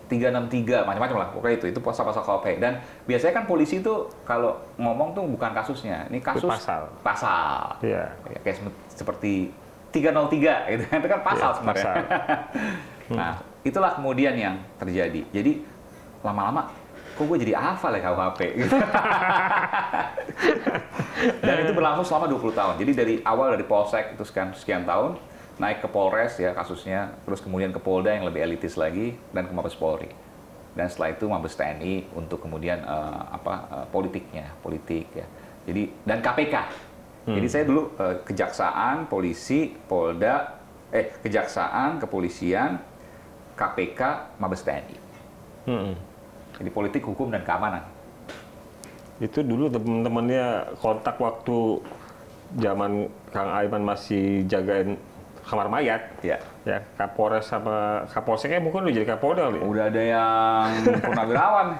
363, macam-macam lah. Pokoknya itu pasal-pasal KUHP. Dan biasanya kan polisi tuh kalau ngomong tuh bukan kasusnya, ini kasus pasal. Kayak seperti 303 gitu. Itu kan pasal sebenarnya. Nah, itulah kemudian yang terjadi. Jadi lama-lama kok gue jadi hafal ya KUHP gitu. Dan itu berlangsung selama 20 tahun. Jadi dari awal dari Polsek itu sekian tahun, naik ke Polres ya kasusnya, terus kemudian ke Polda yang lebih elitis lagi, dan ke Mabes Polri. Dan setelah itu Mabes TNI untuk kemudian politik ya. Jadi dan KPK. Jadi saya dulu kejaksaan, polisi, Polda, kejaksaan, kepolisian, KPK, Mabes TNI. Jadi politik, hukum, dan keamanan. Itu dulu teman-temannya kontak waktu zaman Kang Aiman masih jagain kamar mayat. Ya, Kapolres sama Kapolseknya mungkin udah jadi Kapolda kali. Udah ada yang purnawirawan.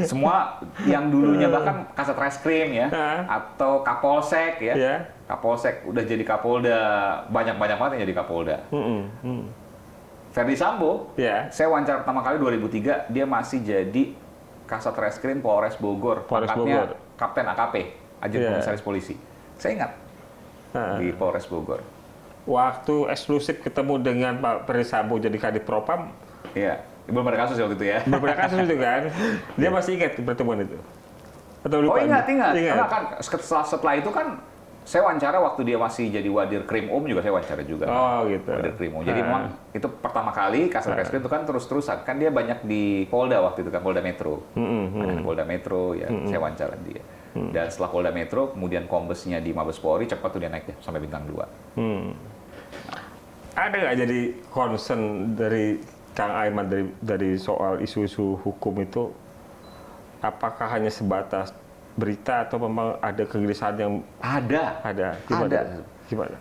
Semua yang dulunya bahkan Kasat Reskrim ya, atau Kapolsek ya. Kapolsek udah jadi Kapolda, banyak banget yang jadi Kapolda. Ferdi Sambo, saya wawancara pertama kali 2003, dia masih jadi Kasat Reskrim Polres Bogor, pangkatnya Kapten AKP, Ajun Komisaris Polisi. Saya ingat di Polres Bogor. Waktu eksklusif ketemu dengan Pak Ferdi Sambo jadi Kadif Propam. Iya, belum ada kasus waktu itu ya. Belum ada kasus itu kan? Dia masih ingat pertemuan itu? Atau lupa? Oh ingat. Karena kan setelah itu kan saya wawancara waktu dia masih jadi Wadir Krim juga saya wawancara juga. Oh gitu. Wadir Krim. Jadi memang itu pertama kali Kasat Reskrim itu kan terus-terusan. Kan dia banyak di Polda waktu itu kan, Polda Metro. Banyak di Polda Metro ya, saya wawancara dia. Dan setelah Polda Metro, kemudian kombesnya di Mabes Polri, cepat tuh dia naik deh sampai bintang 2. ada nggak jadi concern dari Kang Aiman dari soal isu-isu hukum itu, apakah hanya sebatas berita atau memang ada kegelisahan yang ada? Gimana?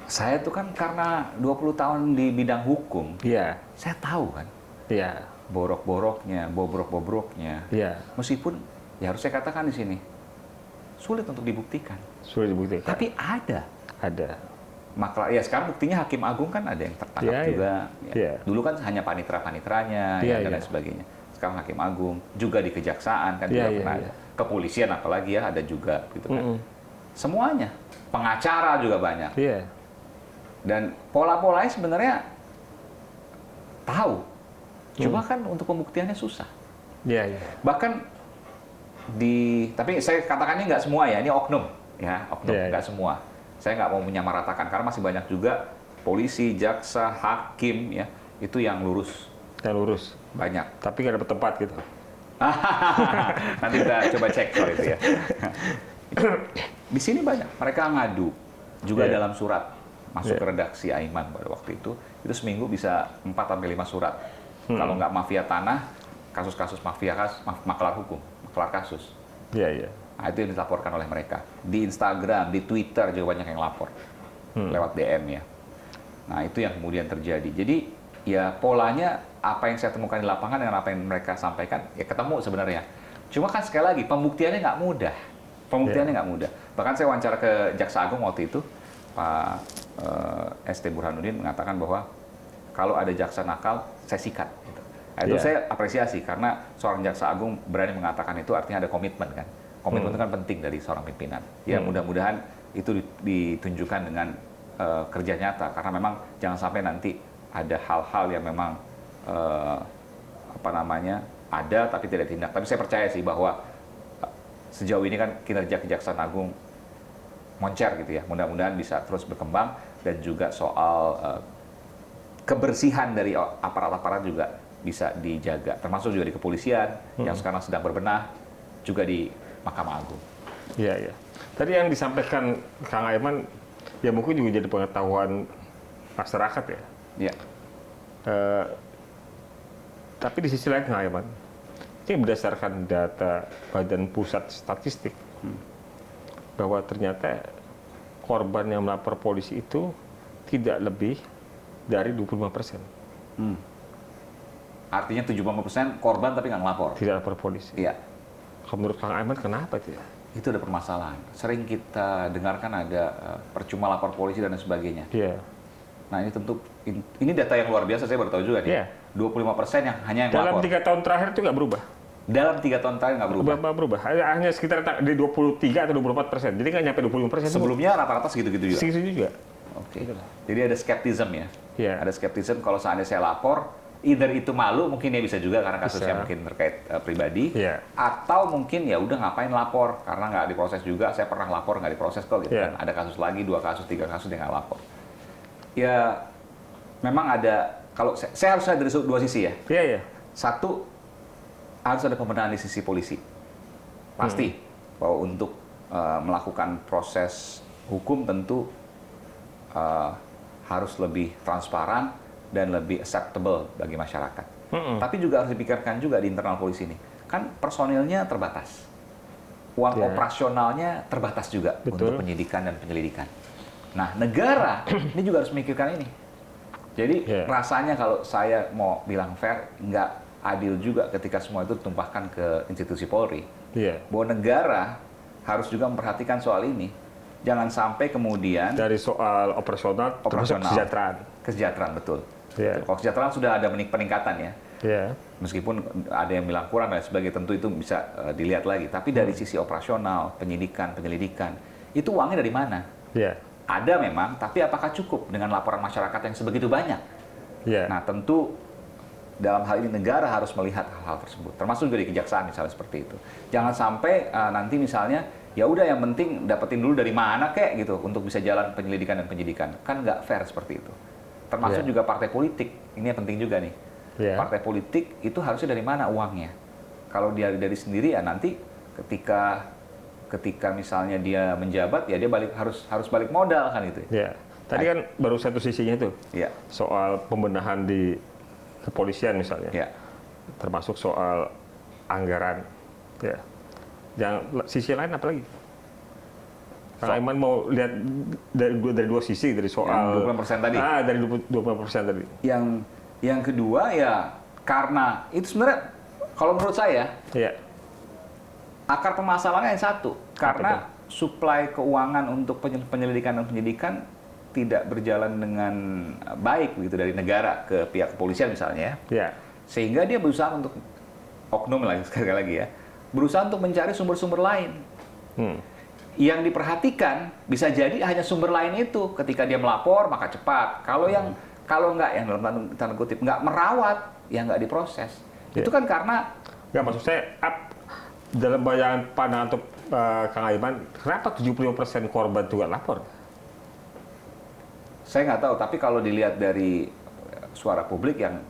Saya tuh kan karena 20 tahun di bidang hukum, Iya. saya tahu kan Iya. borok-boroknya, bobrok-bobroknya. Iya. Meskipun ya harus saya katakan di sini sulit untuk dibuktikan. Sulit dibuktikan. Tapi ada. Maka ya sekarang buktinya Hakim Agung kan ada yang tertangkap Iya, juga. iya. Ya. Iya. Dulu kan hanya panitera-paniteranya Iya, dan iya. lain sebagainya. Sekarang Hakim Agung juga di Kejaksaan kan Iya, juga iya, pernah iya. ada. Kepolisian apalagi ya ada juga gitu kan. Mm-mm. Semuanya. Pengacara juga banyak. Iya. Dan pola-polanya sebenarnya tahu. Cuma kan untuk pembuktiannya susah. Iya, iya. Bahkan tapi saya katakan ini nggak semua ya, ini oknum. Ya, oknum, Iya, iya. nggak semua. Saya nggak mau menyamaratakan, karena masih banyak juga polisi, jaksa, hakim, ya, itu yang lurus. Yang lurus. Banyak. Tapi nggak dapet tempat gitu. Nanti kita coba cek soal itu ya. Di sini banyak, mereka ngadu. Juga Iya. dalam surat. Masuk Iya. ke redaksi Aiman pada waktu itu seminggu bisa 4-5 surat. Kalau nggak mafia tanah, kasus-kasus mafia maklar hukum, maklar kasus. Iya, iya. Nah, itu yang dilaporkan oleh mereka. Di Instagram, di Twitter juga banyak yang lapor. Lewat DM ya. Nah, itu yang kemudian terjadi. Jadi, ya polanya apa yang saya temukan di lapangan dengan apa yang mereka sampaikan, ya ketemu sebenarnya. Cuma kan sekali lagi, pembuktiannya nggak mudah. Pembuktiannya nggak mudah. Bahkan saya wawancara ke Jaksa Agung waktu itu, Pak ST Burhanuddin mengatakan bahwa kalau ada jaksa nakal, saya sikat. Gitu. Nah, itu saya apresiasi, karena seorang Jaksa Agung berani mengatakan itu artinya ada komitmen kan. Komitmen itu kan penting dari seorang pimpinan. Ya mudah-mudahan itu ditunjukkan dengan kerja nyata, karena memang jangan sampai nanti ada hal-hal yang memang ada tapi tidak tindak. Tapi saya percaya sih bahwa sejauh ini kan kinerja Kejaksaan Agung moncer gitu ya. Mudah-mudahan bisa terus berkembang, dan juga soal kebersihan dari aparat-aparat juga bisa dijaga. Termasuk juga di kepolisian yang sekarang sedang berbenah, juga di Mahkamah Agung. Iya, iya. Tadi yang disampaikan Kang Aiman, ya mungkin juga jadi pengetahuan masyarakat ya. Iya. Tapi di sisi lain Kang Aiman, ini berdasarkan data Badan Pusat Statistik, bahwa ternyata korban yang melapor polisi itu tidak lebih dari 25%. Artinya 75% korban tapi nggak ngelapor. Tidak lapor polisi. Iya. Kalau menurut Kang Aiman kenapa itu ya? Itu ada permasalahan. Sering kita dengarkan ada percuma lapor polisi dan lain sebagainya. Iya. Nah, ini tentu ini data yang luar biasa, saya baru tahu juga nih. Iya. 25% yang hanya yang Dalam lapor. 3 tahun terakhir itu nggak berubah. Dalam 3 tahun terakhir nggak berubah. Berubah. Hanya sekitar di 23 atau 24%. Jadi nggak nyampe 25%. Sebelumnya rata-rata segitu-gitu juga. Segitu juga. Oke. Jadi ada skeptism ya. Iya. Ada skeptism kalau seandainya saya lapor, either itu malu, mungkin ya bisa juga karena kasusnya Bisa. mungkin terkait pribadi, Iya. atau mungkin ya udah ngapain lapor karena nggak diproses juga. Saya pernah lapor nggak diproses kok gitu Iya. kan. Ada kasus lagi, 2 kasus, 3 kasus dia nggak lapor. Ya memang ada, kalau saya harus lihat dari dua sisi ya. Iya, iya. Satu, harus ada pembenahan di sisi polisi. Pasti bahwa untuk melakukan proses hukum tentu harus lebih transparan dan lebih acceptable bagi masyarakat. Tapi juga harus dipikirkan juga di internal polisi ini. Kan personilnya terbatas. Uang Iya. operasionalnya terbatas juga Betul. untuk penyidikan dan penyelidikan. Nah, negara ini juga harus memikirkan ini. Jadi Iya. rasanya kalau saya mau bilang fair, nggak adil juga ketika semua itu ditumpahkan ke institusi Polri. Iya. Bahwa negara harus juga memperhatikan soal ini. Jangan sampai kemudian Dari soal operasional, termasuk kesejahteraan. kesejahteraan, betul. Iya. Kalau kesejahteraan sudah ada peningkatan ya. Iya. Meskipun ada yang bilang kurang dan sebagai tentu itu bisa dilihat lagi. Tapi dari sisi operasional, penyidikan, penyelidikan, itu uangnya dari mana? Iya. Ada memang, tapi apakah cukup dengan laporan masyarakat yang sebegitu banyak? Iya. Nah, tentu dalam hal ini negara harus melihat hal-hal tersebut. Termasuk juga di kejaksaan misalnya seperti itu. Jangan sampai nanti misalnya, ya udah yang penting dapetin dulu dari mana kek gitu untuk bisa jalan penyelidikan dan penyidikan. Kan nggak fair seperti itu. Termasuk Iya. juga partai politik. Ini yang penting juga nih. Iya. Partai politik itu harusnya dari mana uangnya? Kalau dia dari sendiri ya nanti ketika misalnya dia menjabat ya dia harus balik modal kan itu. Iya. Tadi kan baru satu sisinya itu, Ya. soal pembenahan di kepolisian misalnya, Ya. termasuk soal anggaran. Ya. Yang sisi lain apa lagi? Kang Aiman mau lihat dari dua sisi, dari soal 20% tadi. Dari 20% tadi. Yang kedua ya karena itu sebenarnya kalau menurut saya Iya. akar permasalahannya yang satu, karena suplai keuangan untuk penyelidikan dan penyidikan tidak berjalan dengan baik begitu dari negara ke pihak kepolisian misalnya, Iya. sehingga dia berusaha untuk oknum lagi sekali lagi ya, berusaha untuk mencari sumber-sumber lain. Yang diperhatikan bisa jadi hanya sumber lain itu. Ketika dia melapor maka cepat. Kalau nggak, yang dalam tanda kutip nggak merawat, ya nggak diproses. Ya. Itu kan karena Nggak, maksud saya dalam bayangan pandangan untuk Kang Aiman, kenapa 75% korban juga lapor? saya nggak tahu. Tapi kalau dilihat dari suara publik yang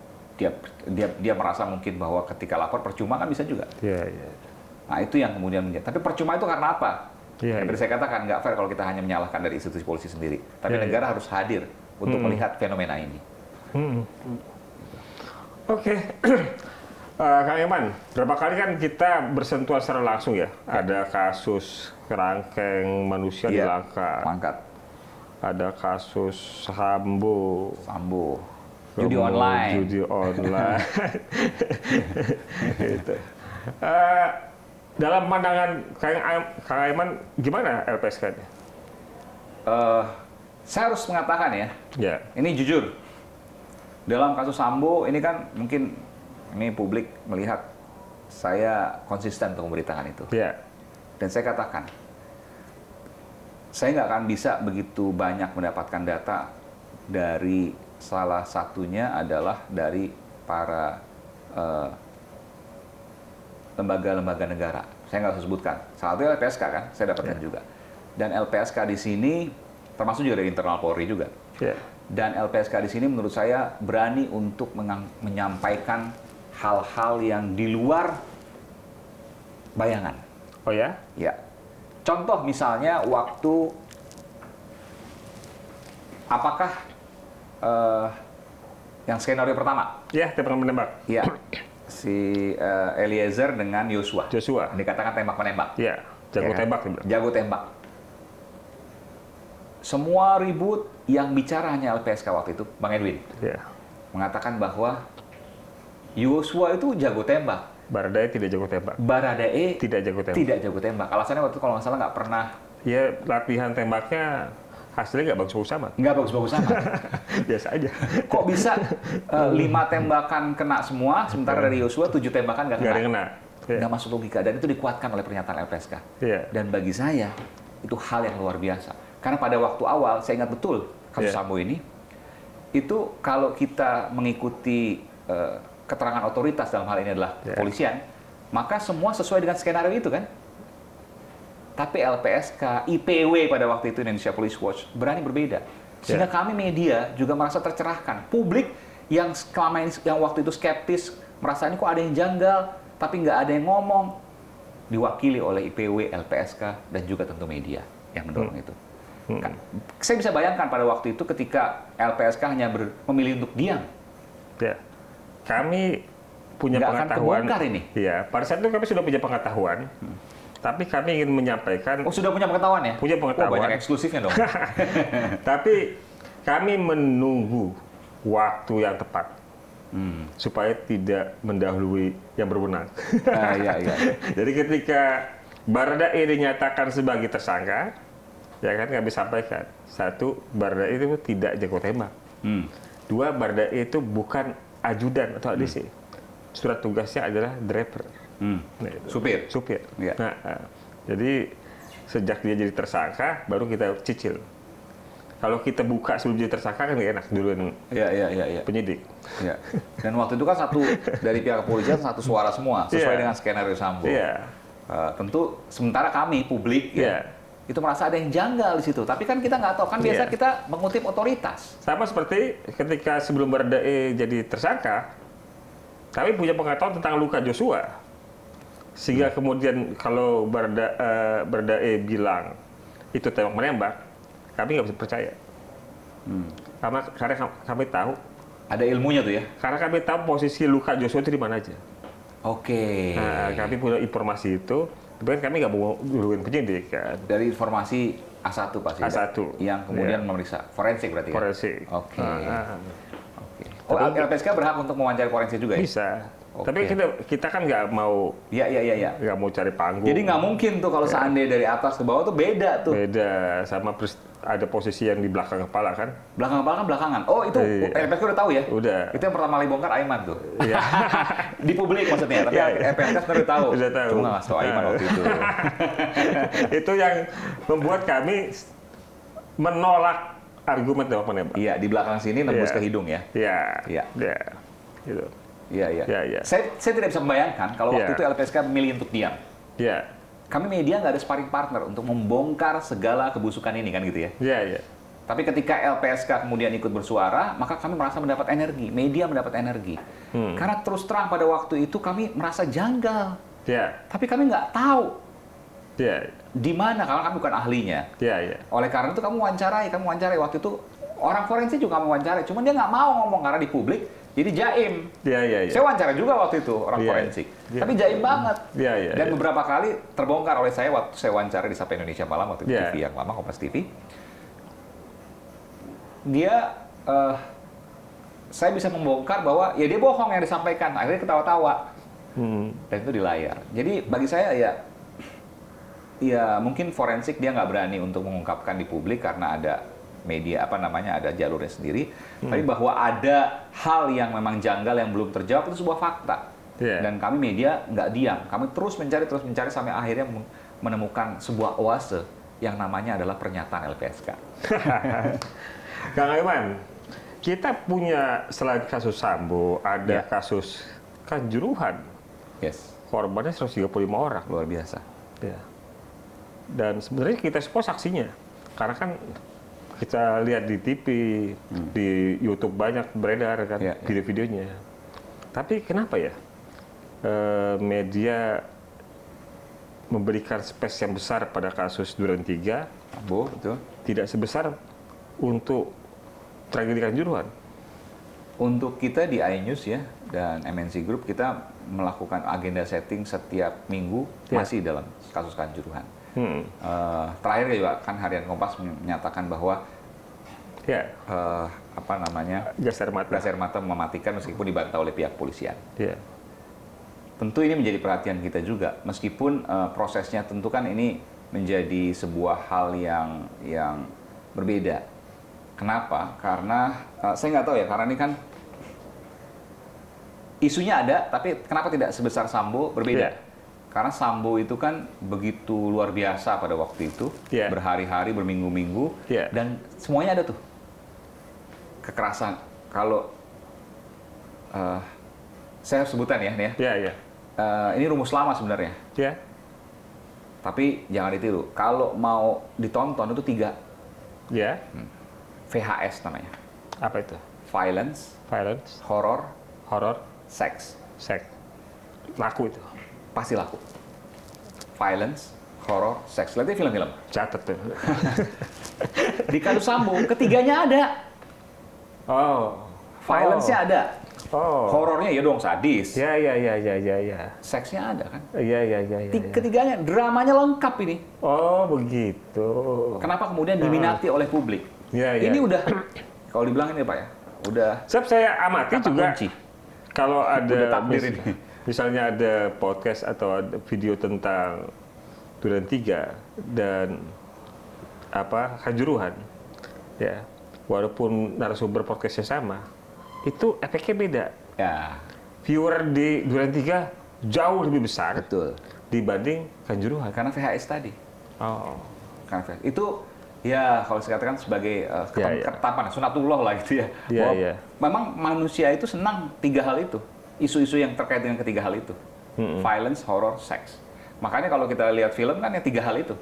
dia merasa mungkin bahwa ketika lapor percuma kan bisa juga. Iya, iya. Nah itu yang kemudian menjadi. Tapi percuma itu karena apa? Iya, Yang tadi saya katakan nggak fair kalau kita hanya menyalahkan dari institusi polisi sendiri. Tapi Iya, negara harus hadir untuk melihat fenomena ini. Oke. Kang Aiman, berapa kali kan kita bersentuhan secara langsung ya? Ada kasus kerangkeng manusia di Iya, Langkat. Mangkat, Ada kasus Sambo. judi online. Judi online. Gitu. Dalam pandangan Kang Aiman, gimana LPSK-nya? Saya harus mengatakan ya, Ya. ini jujur. Dalam kasus Sambo ini kan mungkin ini publik melihat saya konsisten untuk memberitakan itu. Ya. Dan saya katakan, saya nggak akan bisa begitu banyak mendapatkan data dari salah satunya adalah dari para lembaga-lembaga negara. Saya nggak usah sebutkan. Salah satunya LPSK kan, saya dapatkan juga. Dan LPSK di sini termasuk juga dari internal Polri juga. Ya. Dan LPSK di sini menurut saya berani untuk menyampaikan hal-hal yang di luar bayangan. Oh ya? Ya. Contoh misalnya waktu apakah yang skenario pertama? Ya, tembak menembak. Ya. Si Eliezer dengan Joshua. Joshua. Dikatakan tembak-menembak. Ya, jago Ya kan? tembak. Dia bilang. Jago tembak. Semua ribut yang bicara hanya LPSK waktu itu, Bang Edwin. Ya. Mengatakan bahwa Joshua itu jago tembak. Baradae tidak jago tembak. Baradae Tidak jago tembak. tidak jago tembak. Alasannya waktu itu kalau nggak salah nggak pernah, Ya, latihan tembaknya hasilnya nggak bagus-bagus amat. nggak bagus-bagus amat. Biasa aja. Kok bisa 5 tembakan kena semua, sementara dari Joshua 7 tembakan nggak Nggak ada kena? yang kena. Ya. Nggak masuk logika. Dan itu dikuatkan oleh pernyataan LPSK. Iya. Dan bagi saya, itu hal yang luar biasa. Karena pada waktu awal, saya ingat betul kasus Iya. Sambo ini, itu kalau kita mengikuti keterangan otoritas dalam hal ini adalah Iya. kepolisian, maka semua sesuai dengan skenario itu kan. Tapi LPSK, IPW pada waktu itu Indonesia Police Watch berani berbeda. Sehingga kami media juga merasa tercerahkan. Publik yang selama ini, yang waktu itu skeptis, merasa ini kok ada yang janggal, tapi nggak ada yang ngomong, diwakili oleh IPW, LPSK, dan juga tentu media yang mendorong itu. Kan, saya bisa bayangkan pada waktu itu ketika LPSK hanya memilih untuk diam. Ya. Kami punya Nggak akan pengetahuan. kebongkar ini. Iya, pada saat itu kami sudah punya pengetahuan. Tapi kami ingin menyampaikan, Oh, sudah punya pengetahuan ya? Punya pengetahuan. Oh, banyak eksklusifnya dong. tapi kami menunggu waktu yang tepat supaya tidak mendahului yang berwenang. Iya. Jadi ketika Baradae dinyatakan sebagai tersangka, ya kan kami sampaikan, satu, Baradae itu tidak jago tembak. Dua, Baradae itu bukan ajudan atau ADC. Surat tugasnya adalah driver. Nah, itu. Supir. Iya. Nah, jadi sejak dia jadi tersangka, baru kita cicil. Kalau kita buka sebelum jadi tersangka kan nggak enak, duluan Iya. penyidik. Ya. Dan waktu itu kan satu dari pihak kepolisian satu suara semua sesuai Iya. dengan skenario Sambo. Iya. Tentu sementara kami publik Iya. itu merasa ada yang janggal di situ. Tapi kan kita nggak tahu, kan biasa Iya. kita mengutip otoritas. Sama seperti ketika sebelum Baradae jadi tersangka, kami punya pengetahuan tentang luka Joshua. Sehingga kemudian kalau Baradae bilang itu tembak menembak, kami nggak bisa percaya. Karena kami tahu. Ada ilmunya tuh ya? Karena kami tahu posisi luka Joshua itu di mana aja. Oke. Nah, kami punya informasi itu, tapi kan kami nggak mau duluin penyidik kan. Dari informasi A1 pasti. A1. Yang kemudian memeriksa forensik berarti. Forensik. Oke. Oke. Tapi LPSK berhak untuk mewawancari forensik juga ya? bisa. Oke. Tapi kita kan nggak mau nggak mau cari panggung. Jadi nggak mungkin tuh kalau seandainya dari atas ke bawah tuh beda tuh. Beda sama ada posisi yang di belakang kepala kan. Belakang kepala kan belakangan. Oh itu LPSK udah tahu ya? Udah. Itu yang pertama kali bongkar Aiman tuh. Iya. Di publik maksudnya. Tapi LPSK sebenarnya udah tahu. Udah tahu. Cuma nggak ngasih tahu Aiman waktu itu. Itu yang membuat kami menolak argumen tembak menembak. Iya, di belakang sini nembus ke hidung ya. Iya. Iya. Iya. Gitu. Iya. Iya. Saya tidak bisa membayangkan kalau waktu itu LPSK memilih untuk diam. Iya. Kami media nggak ada sparring partner untuk membongkar segala kebusukan ini kan gitu ya. Iya. Tapi ketika LPSK kemudian ikut bersuara, maka kami merasa mendapat energi, media mendapat energi. Karena terus terang pada waktu itu kami merasa janggal. Iya. Tapi kami nggak tahu Iya. di mana, karena kami bukan ahlinya. Iya. Oleh karena itu kamu wawancarai waktu itu orang forensik juga kami wawancarai, cuman dia nggak mau ngomong karena di publik, jadi jaim. Iya. Saya wawancara juga waktu itu orang forensik, tapi jaim banget. Iya. Dan beberapa kali terbongkar oleh saya waktu saya wawancara di Sapa Indonesia Malam waktu itu TV yang lama, Kompas TV. Dia, saya bisa membongkar bahwa ya dia bohong yang disampaikan, akhirnya ketawa-tawa. Dan itu di layar. Jadi bagi saya ya mungkin forensik dia nggak berani untuk mengungkapkan di publik karena ada media ada jalurnya sendiri. Tapi bahwa ada hal yang memang janggal yang belum terjawab itu sebuah fakta. Dan kami media nggak diam, kami terus mencari sampai akhirnya menemukan sebuah oase yang namanya adalah pernyataan LPSK. Kang Aiman, kita punya selain kasus Sambo ada kasus Kanjuruhan. Yes. Korbannya 135 orang. Luar biasa. Ya. Dan sebenarnya kita semua saksinya, karena kan kita lihat di TV, di YouTube banyak beredar kan video-videonya. Tapi kenapa ya media memberikan space yang besar pada kasus Duren 3, betul. tidak sebesar untuk tragedi Kanjuruhan? Untuk kita di iNews ya dan MNC Group kita melakukan agenda setting setiap minggu masih dalam kasus Kanjuruhan. Terakhir juga kan Harian Kompas menyatakan bahwa gas air mata mematikan meskipun dibantah oleh pihak polisian. Tentu ini menjadi perhatian kita juga, meskipun prosesnya tentu kan ini menjadi sebuah hal yang berbeda. Kenapa? Karena saya nggak tahu ya, karena ini kan isunya ada, tapi kenapa tidak sebesar Sambo? Berbeda. Karena Sambo itu kan begitu luar biasa pada waktu itu, berhari-hari, berminggu-minggu, dan semuanya ada tuh. Kekerasan, kalau saya sebutan ya, nih ya. Ini rumus lama sebenarnya. Tapi jangan ditiru. Kalau mau ditonton itu 3. VHS namanya. Apa itu? Violence, horror, sex. Laku itu. Pasti laku. Violence, horror, sex. Lihat film-film. Catat tuh. Di kasus Sambo, ketiganya ada. Violence-nya ada. Horornya ya dong, sadis. Iya. Seksnya ada kan? Iya. Ketiganya, dramanya lengkap ini. Oh, begitu. Kenapa kemudian diminati oleh publik? Ini udah, kalau dibilang ini Pak ya, udah. Saya amati juga. Kunci. Kalau ada ini. Misalnya ada podcast atau ada video tentang Duren 3 dan Kanjuruhan, ya, walaupun narasumber podcastnya sama, itu efeknya beda. Viewer di Duren 3 jauh lebih besar. Betul. Dibanding Kanjuruhan. Karena VHS tadi. Karena VHS. Itu ya kalau saya katakan sebagai ketetapan, sunatullah lah gitu ya. Memang manusia itu senang 3 hal itu. Isu-isu yang terkait dengan ketiga hal itu. Violence, horror, sex. Makanya kalau kita lihat film kan ya 3 hal itu.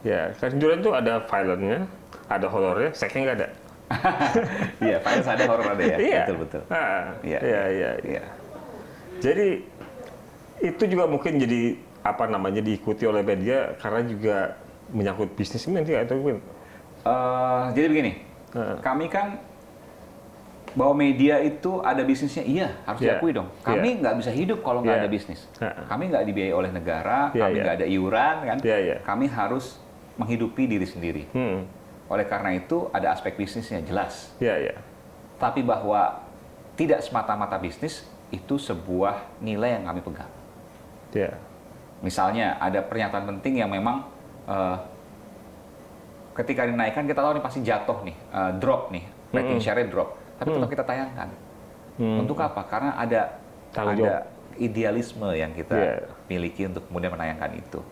Ya, Kanjuruhan itu ada violence-nya, ada horornya, seksnya nggak ada. Iya, violence ada, horror ada ya. Iya. Betul. Iya. Jadi itu juga mungkin jadi diikuti oleh media karena juga menyangkut bisnis mungkin. Jadi begini, Kami kan bahwa media itu ada bisnisnya, iya harus diakui dong. Kami nggak bisa hidup kalau nggak ada bisnis. Kami nggak dibiayai oleh negara, kami nggak ada iuran kan. Kami harus menghidupi diri sendiri. Oleh karena itu ada aspek bisnisnya jelas. Tapi bahwa tidak semata-mata bisnis itu sebuah nilai yang kami pegang. Misalnya ada pernyataan penting yang memang ketika dinaikkan kita tahu nih pasti jatuh nih, drop nih, rating share-nya drop. Tapi tetap kita tayangkan. Untuk apa? Karena ada idealisme yang kita miliki untuk kemudian menayangkan itu.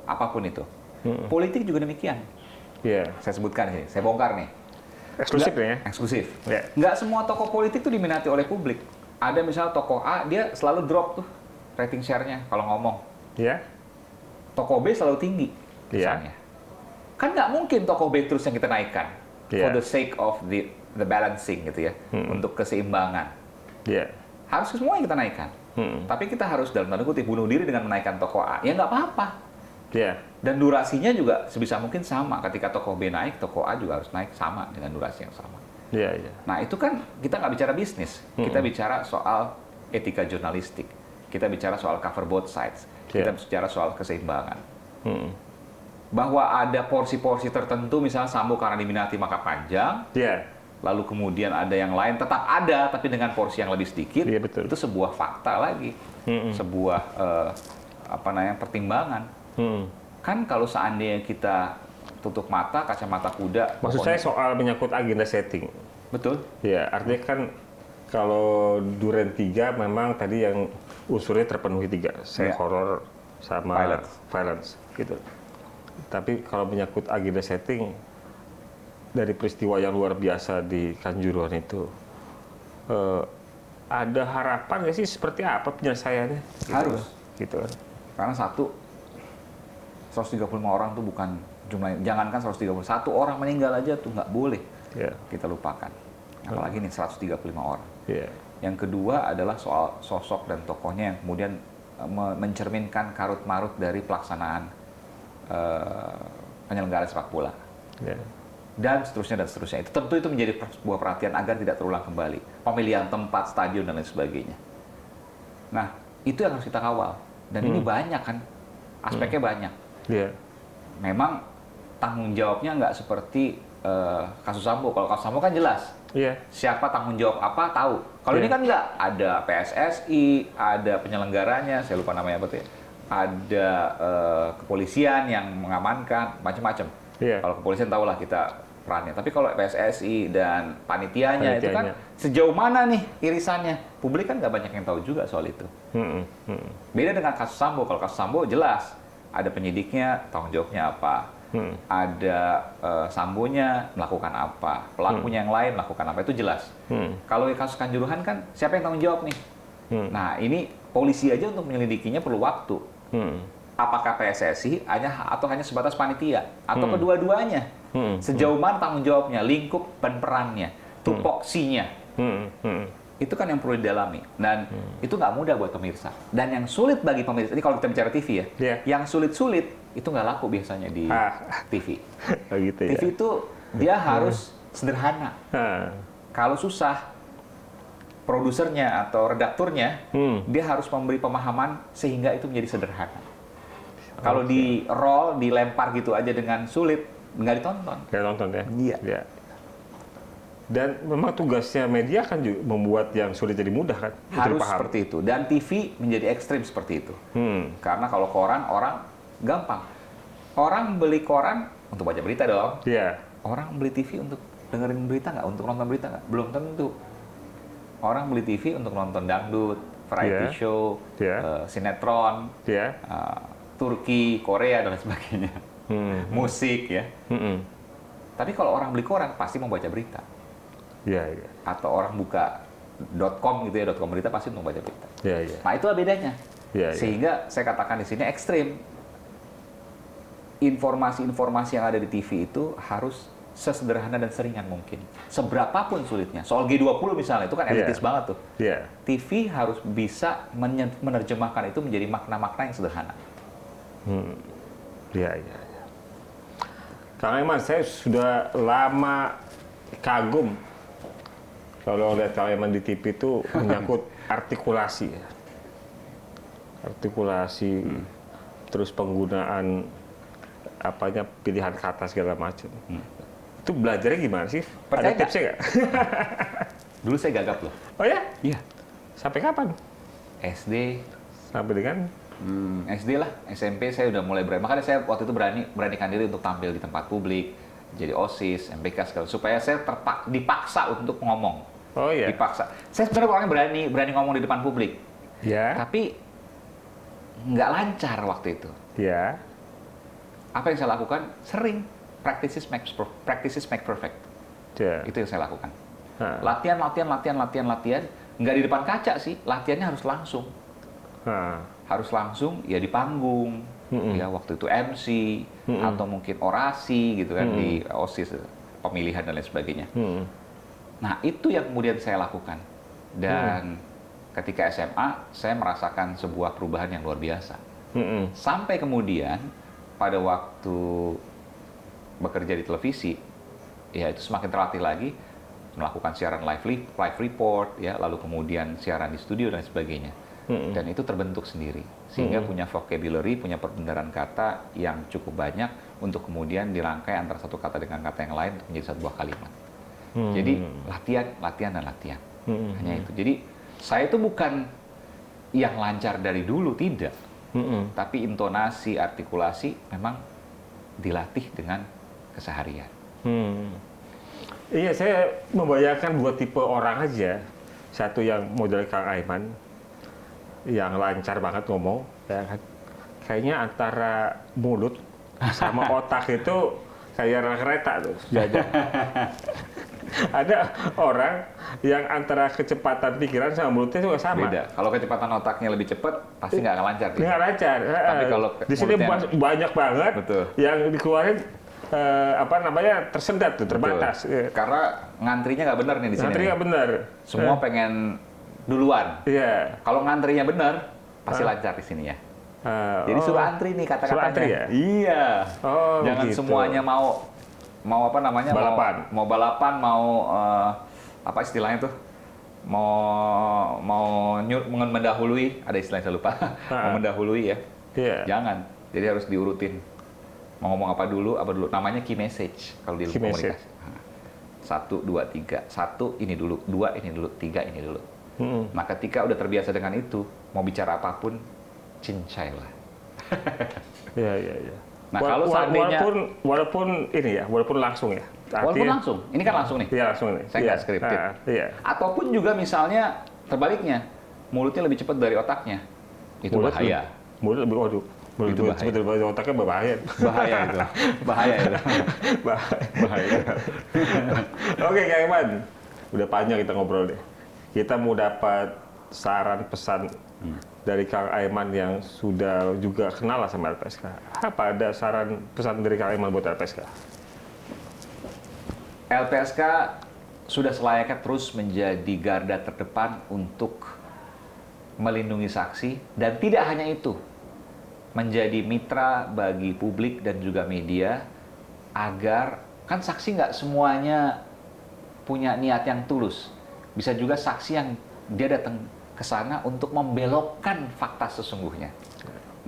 Apapun itu. Politik juga demikian. Saya sebutkan ini, saya bongkar nih. Eksklusif ya? Eksklusif. Nggak semua tokoh politik itu diminati oleh publik. Ada misalnya tokoh A, dia selalu drop tuh rating share-nya kalau ngomong. Tokoh B selalu tinggi, misalnya. Kan nggak mungkin tokoh B terus yang kita naikkan. For the sake of the balancing gitu ya, untuk keseimbangan. Harus semuanya kita naikkan. Tapi kita harus dalam tanda kutip bunuh diri dengan menaikkan tokoh A. Ya nggak apa-apa. Dan durasinya juga sebisa mungkin sama. Ketika tokoh B naik, tokoh A juga harus naik sama dengan durasi yang sama. Nah itu kan kita nggak bicara bisnis. Kita bicara soal etika jurnalistik. Kita bicara soal cover both sides. Kita bicara soal keseimbangan. Bahwa ada porsi-porsi tertentu, misalnya Sambo karena diminati maka panjang, lalu kemudian ada yang lain tetap ada, tapi dengan porsi yang lebih sedikit, itu sebuah fakta lagi, sebuah pertimbangan. Kan kalau seandainya kita tutup mata, kacamata kuda. Maksud saya soal menyangkut agenda setting. Betul. Artinya kan kalau Duren 3 memang tadi yang unsurnya terpenuhi 3, horror sama violence gitu. Tapi kalau menyangkut agenda setting dari peristiwa yang luar biasa di Kanjuruhan itu, ada harapan nggak sih seperti apa penyelesaiannya? Harus. Gitu kan. Karena 135 orang tuh bukan jumlahnya. Jangankan 131 orang meninggal aja tuh nggak boleh kita lupakan. Apalagi nih 135 orang. Yang kedua adalah soal sosok dan tokohnya yang kemudian mencerminkan karut-marut dari pelaksanaan penyelenggaraan sepak bola. Dan seterusnya. Itu tentu itu menjadi sebuah perhatian agar tidak terulang kembali. Pemilihan tempat, stadion, dan lain sebagainya. Nah, itu yang harus kita kawal. Dan ini banyak kan, aspeknya banyak. Memang tanggung jawabnya nggak seperti kasus Sambo. Kalau kasus Sambo kan jelas. Siapa tanggung jawab apa, tahu. Kalau ini kan nggak. Ada PSSI, ada penyelenggaranya, saya lupa namanya apa tuh ya. Ada kepolisian yang mengamankan, macam-macam. Kalau kepolisian tahulah kita perannya. Tapi kalau PSSI dan panitianya itu kan sejauh mana nih irisannya? Publik kan nggak banyak yang tahu juga soal itu. Beda dengan kasus Sambo. Kalau kasus Sambo jelas ada penyidiknya, tanggung jawabnya apa. Ada Sambonya melakukan apa, pelakunya yang lain melakukan apa, itu jelas. Kalau kasus Kanjuruhan kan siapa yang tanggung jawab nih? Nah ini polisi aja untuk menyelidikinya perlu waktu. Apakah PSSI atau hanya sebatas panitia atau kedua-duanya? Sejauh mana tanggung jawabnya, lingkup dan perannya, tupoksinya, itu kan yang perlu didalami. Dan itu nggak mudah buat pemirsa. Dan yang sulit bagi pemirsa, ini kalau kita bicara TV ya, yang sulit-sulit itu nggak laku biasanya di TV. Gitu ya. TV itu dia harus sederhana. Kalau susah, produsernya atau redakturnya, dia harus memberi pemahaman sehingga itu menjadi sederhana. Kalau di roll, dilempar gitu aja dengan sulit, nggak ditonton. Nggak nonton ya? Dan memang tugasnya media kan juga membuat yang sulit jadi mudah kan? Harus seperti itu. Dan TV menjadi ekstrim seperti itu. Karena kalau koran, orang gampang. Orang beli koran untuk baca berita dong. Orang beli TV untuk dengerin berita nggak? Untuk nonton berita nggak? Belum tentu. Orang beli TV untuk nonton dangdut, variety show, sinetron, Turki, Korea, dan lain sebagainya. Musik ya. Tapi kalau orang beli koran, pasti mau baca berita. Atau orang buka .com gitu ya, .com berita pasti mau baca berita. Nah itulah bedanya. Sehingga saya katakan di sini ekstrim. Informasi-informasi yang ada di TV itu harus sesederhana dan seringan mungkin. Seberapapun sulitnya. Soal G20 misalnya, itu kan elitis banget tuh. TV harus bisa menerjemahkan itu menjadi makna-makna yang sederhana. Kang Aiman, saya sudah lama kagum kalau lihat Kang Aiman di TV itu menyangkut artikulasi, artikulasi, terus penggunaan pilihan kata segala macam. Itu belajarnya gimana sih? Percaya Ada tipsnya nggak? Dulu saya gagap loh. Oh ya? Iya. Sampai kapan? SD, Sampai dengan SD lah, SMP saya udah mulai berani. Makanya saya waktu itu beranikan diri untuk tampil di tempat publik, jadi OSIS, MPK segala, supaya saya dipaksa untuk ngomong. Oh iya. Dipaksa. Saya sebenarnya orangnya berani ngomong di depan publik. Ya. Tapi nggak lancar waktu itu. Ya. Apa yang saya lakukan? Sering practices make perfect. Ya. Itu yang saya lakukan. Ha. Latihan. Nggak di depan kaca sih, latihannya harus langsung. Harus langsung ya di panggung, ya waktu itu MC atau mungkin orasi gitu kan di OSIS, pemilihan dan lain sebagainya. Nah itu yang kemudian saya lakukan, dan ketika SMA saya merasakan sebuah perubahan yang luar biasa. Sampai kemudian pada waktu bekerja di televisi, ya itu semakin terlatih lagi, melakukan siaran live report, ya lalu kemudian siaran di studio dan sebagainya. Dan itu terbentuk sendiri, sehingga punya vocabulary, punya perbendaharaan kata yang cukup banyak untuk kemudian dirangkai antara satu kata dengan kata yang lain untuk menjadi satu buah kalimat. Jadi latihan. Hanya itu. Jadi saya itu bukan yang lancar dari dulu, tidak. Tapi intonasi, artikulasi memang dilatih dengan keseharian. Iya, saya membayangkan dua tipe orang aja. Satu yang model Kang Aiman, yang lancar banget ngomong, ya kan? Kayaknya antara mulut sama otak itu kayak rel kereta tuh, jajan. Ada orang yang antara kecepatan pikiran sama mulutnya juga sama. Beda. Kalau kecepatan otaknya lebih cepat, pasti nggak akan lancar. Nggak lancar. Tapi kalau di sini banyak banget. Betul. Yang dikeluarin tersendat tuh, terbatas. Karena ngantrinya nggak benar nih di sini. Ngantri nggak benar. Semua pengen duluan. Iya. Kalau ngantrinya benar, pasti lancar di sini ya. Jadi suruh antri nih kata-katanya. Suruh antri ya? Iya. Oh, jangan gitu. semuanya mau apa namanya? Balapan. Mau balapan, mau apa istilahnya tuh? Mau mendahului, ada istilahnya saya lupa. Mau mendahului ya. Iya. Jangan. Jadi harus diurutin. Mau ngomong apa dulu? Namanya key message kalau di komunikasi. 1, 2, 3. 1 ini dulu, 2 ini dulu, 3 ini dulu. Nah, ketika udah terbiasa dengan itu, mau bicara apapun, cincailah. Iya. Nah, kalau seandainya walaupun langsung ya. Walaupun langsung, ini kan langsung nih. Iya, langsung nih. Saya nggak scripted. Iya. Ataupun juga misalnya terbaliknya, mulutnya lebih cepat dari otaknya. Itu bahaya. Mulut lebih, waduh. Mulut Itu cepat dari otaknya berbahaya. Bahaya itu. Bahaya itu. Bahaya. Oke, Kang Aiman. Udah panjang kita ngobrol deh. Kita mau dapat saran pesan dari Kang Aiman yang sudah juga kenal lah sama LPSK. Apa ada saran pesan dari Kang Aiman buat LPSK? LPSK sudah selayaknya terus menjadi garda terdepan untuk melindungi saksi, dan tidak hanya itu, menjadi mitra bagi publik dan juga media, agar kan saksi nggak semuanya punya niat yang tulus. Bisa juga saksi yang dia datang ke sana untuk membelokkan fakta sesungguhnya.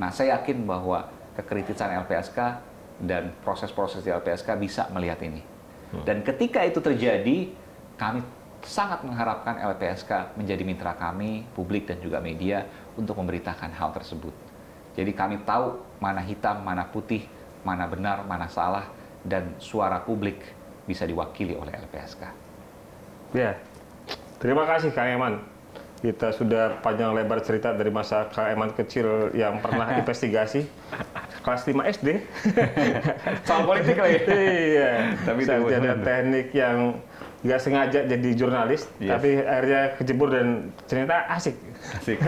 Nah, saya yakin bahwa kekritisan LPSK dan proses-proses di LPSK bisa melihat ini. Dan ketika itu terjadi, kami sangat mengharapkan LPSK menjadi mitra kami, publik dan juga media, untuk memberitakan hal tersebut. Jadi kami tahu mana hitam, mana putih, mana benar, mana salah, dan suara publik bisa diwakili oleh LPSK. Ya, terima kasih Kang Aiman. Kita sudah panjang lebar cerita dari masa Kang Aiman kecil yang pernah investigasi kelas 5 SD. Soal politik lagi. Iya. Tapi ada teknik yang nggak sengaja jadi jurnalis, tapi akhirnya kecebur dan ternyata asik. Asik.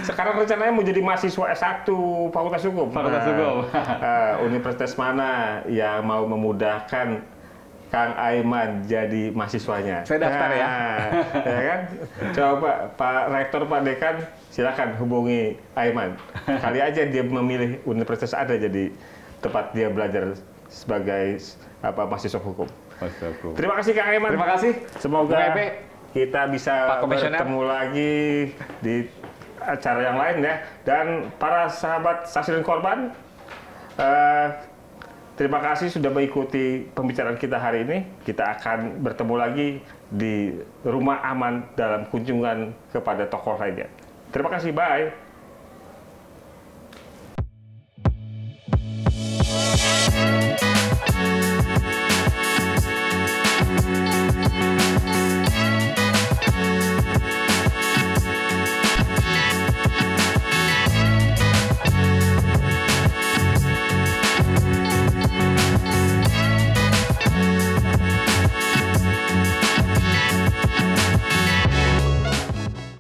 Sekarang rencananya mau jadi mahasiswa S1 Fakultas Hukum. Fakultas Hukum. Universitas mana yang mau memudahkan Kang Aiman jadi mahasiswanya? Saya daftar ya. Ya kan? Coba Pak Rektor, Pak Dekan, silakan hubungi Aiman. Kali aja dia memilih universitas ada jadi tempat dia belajar sebagai mahasiswa hukum. Terima kasih Kang Eman. Terima kasih. Semoga kita bisa bertemu lagi di acara yang lain ya. Dan para sahabat Saksi dan Korban, terima kasih sudah mengikuti pembicaraan kita hari ini. Kita akan bertemu lagi di Rumah Aman dalam kunjungan kepada tokoh lainnya. Terima kasih, bye.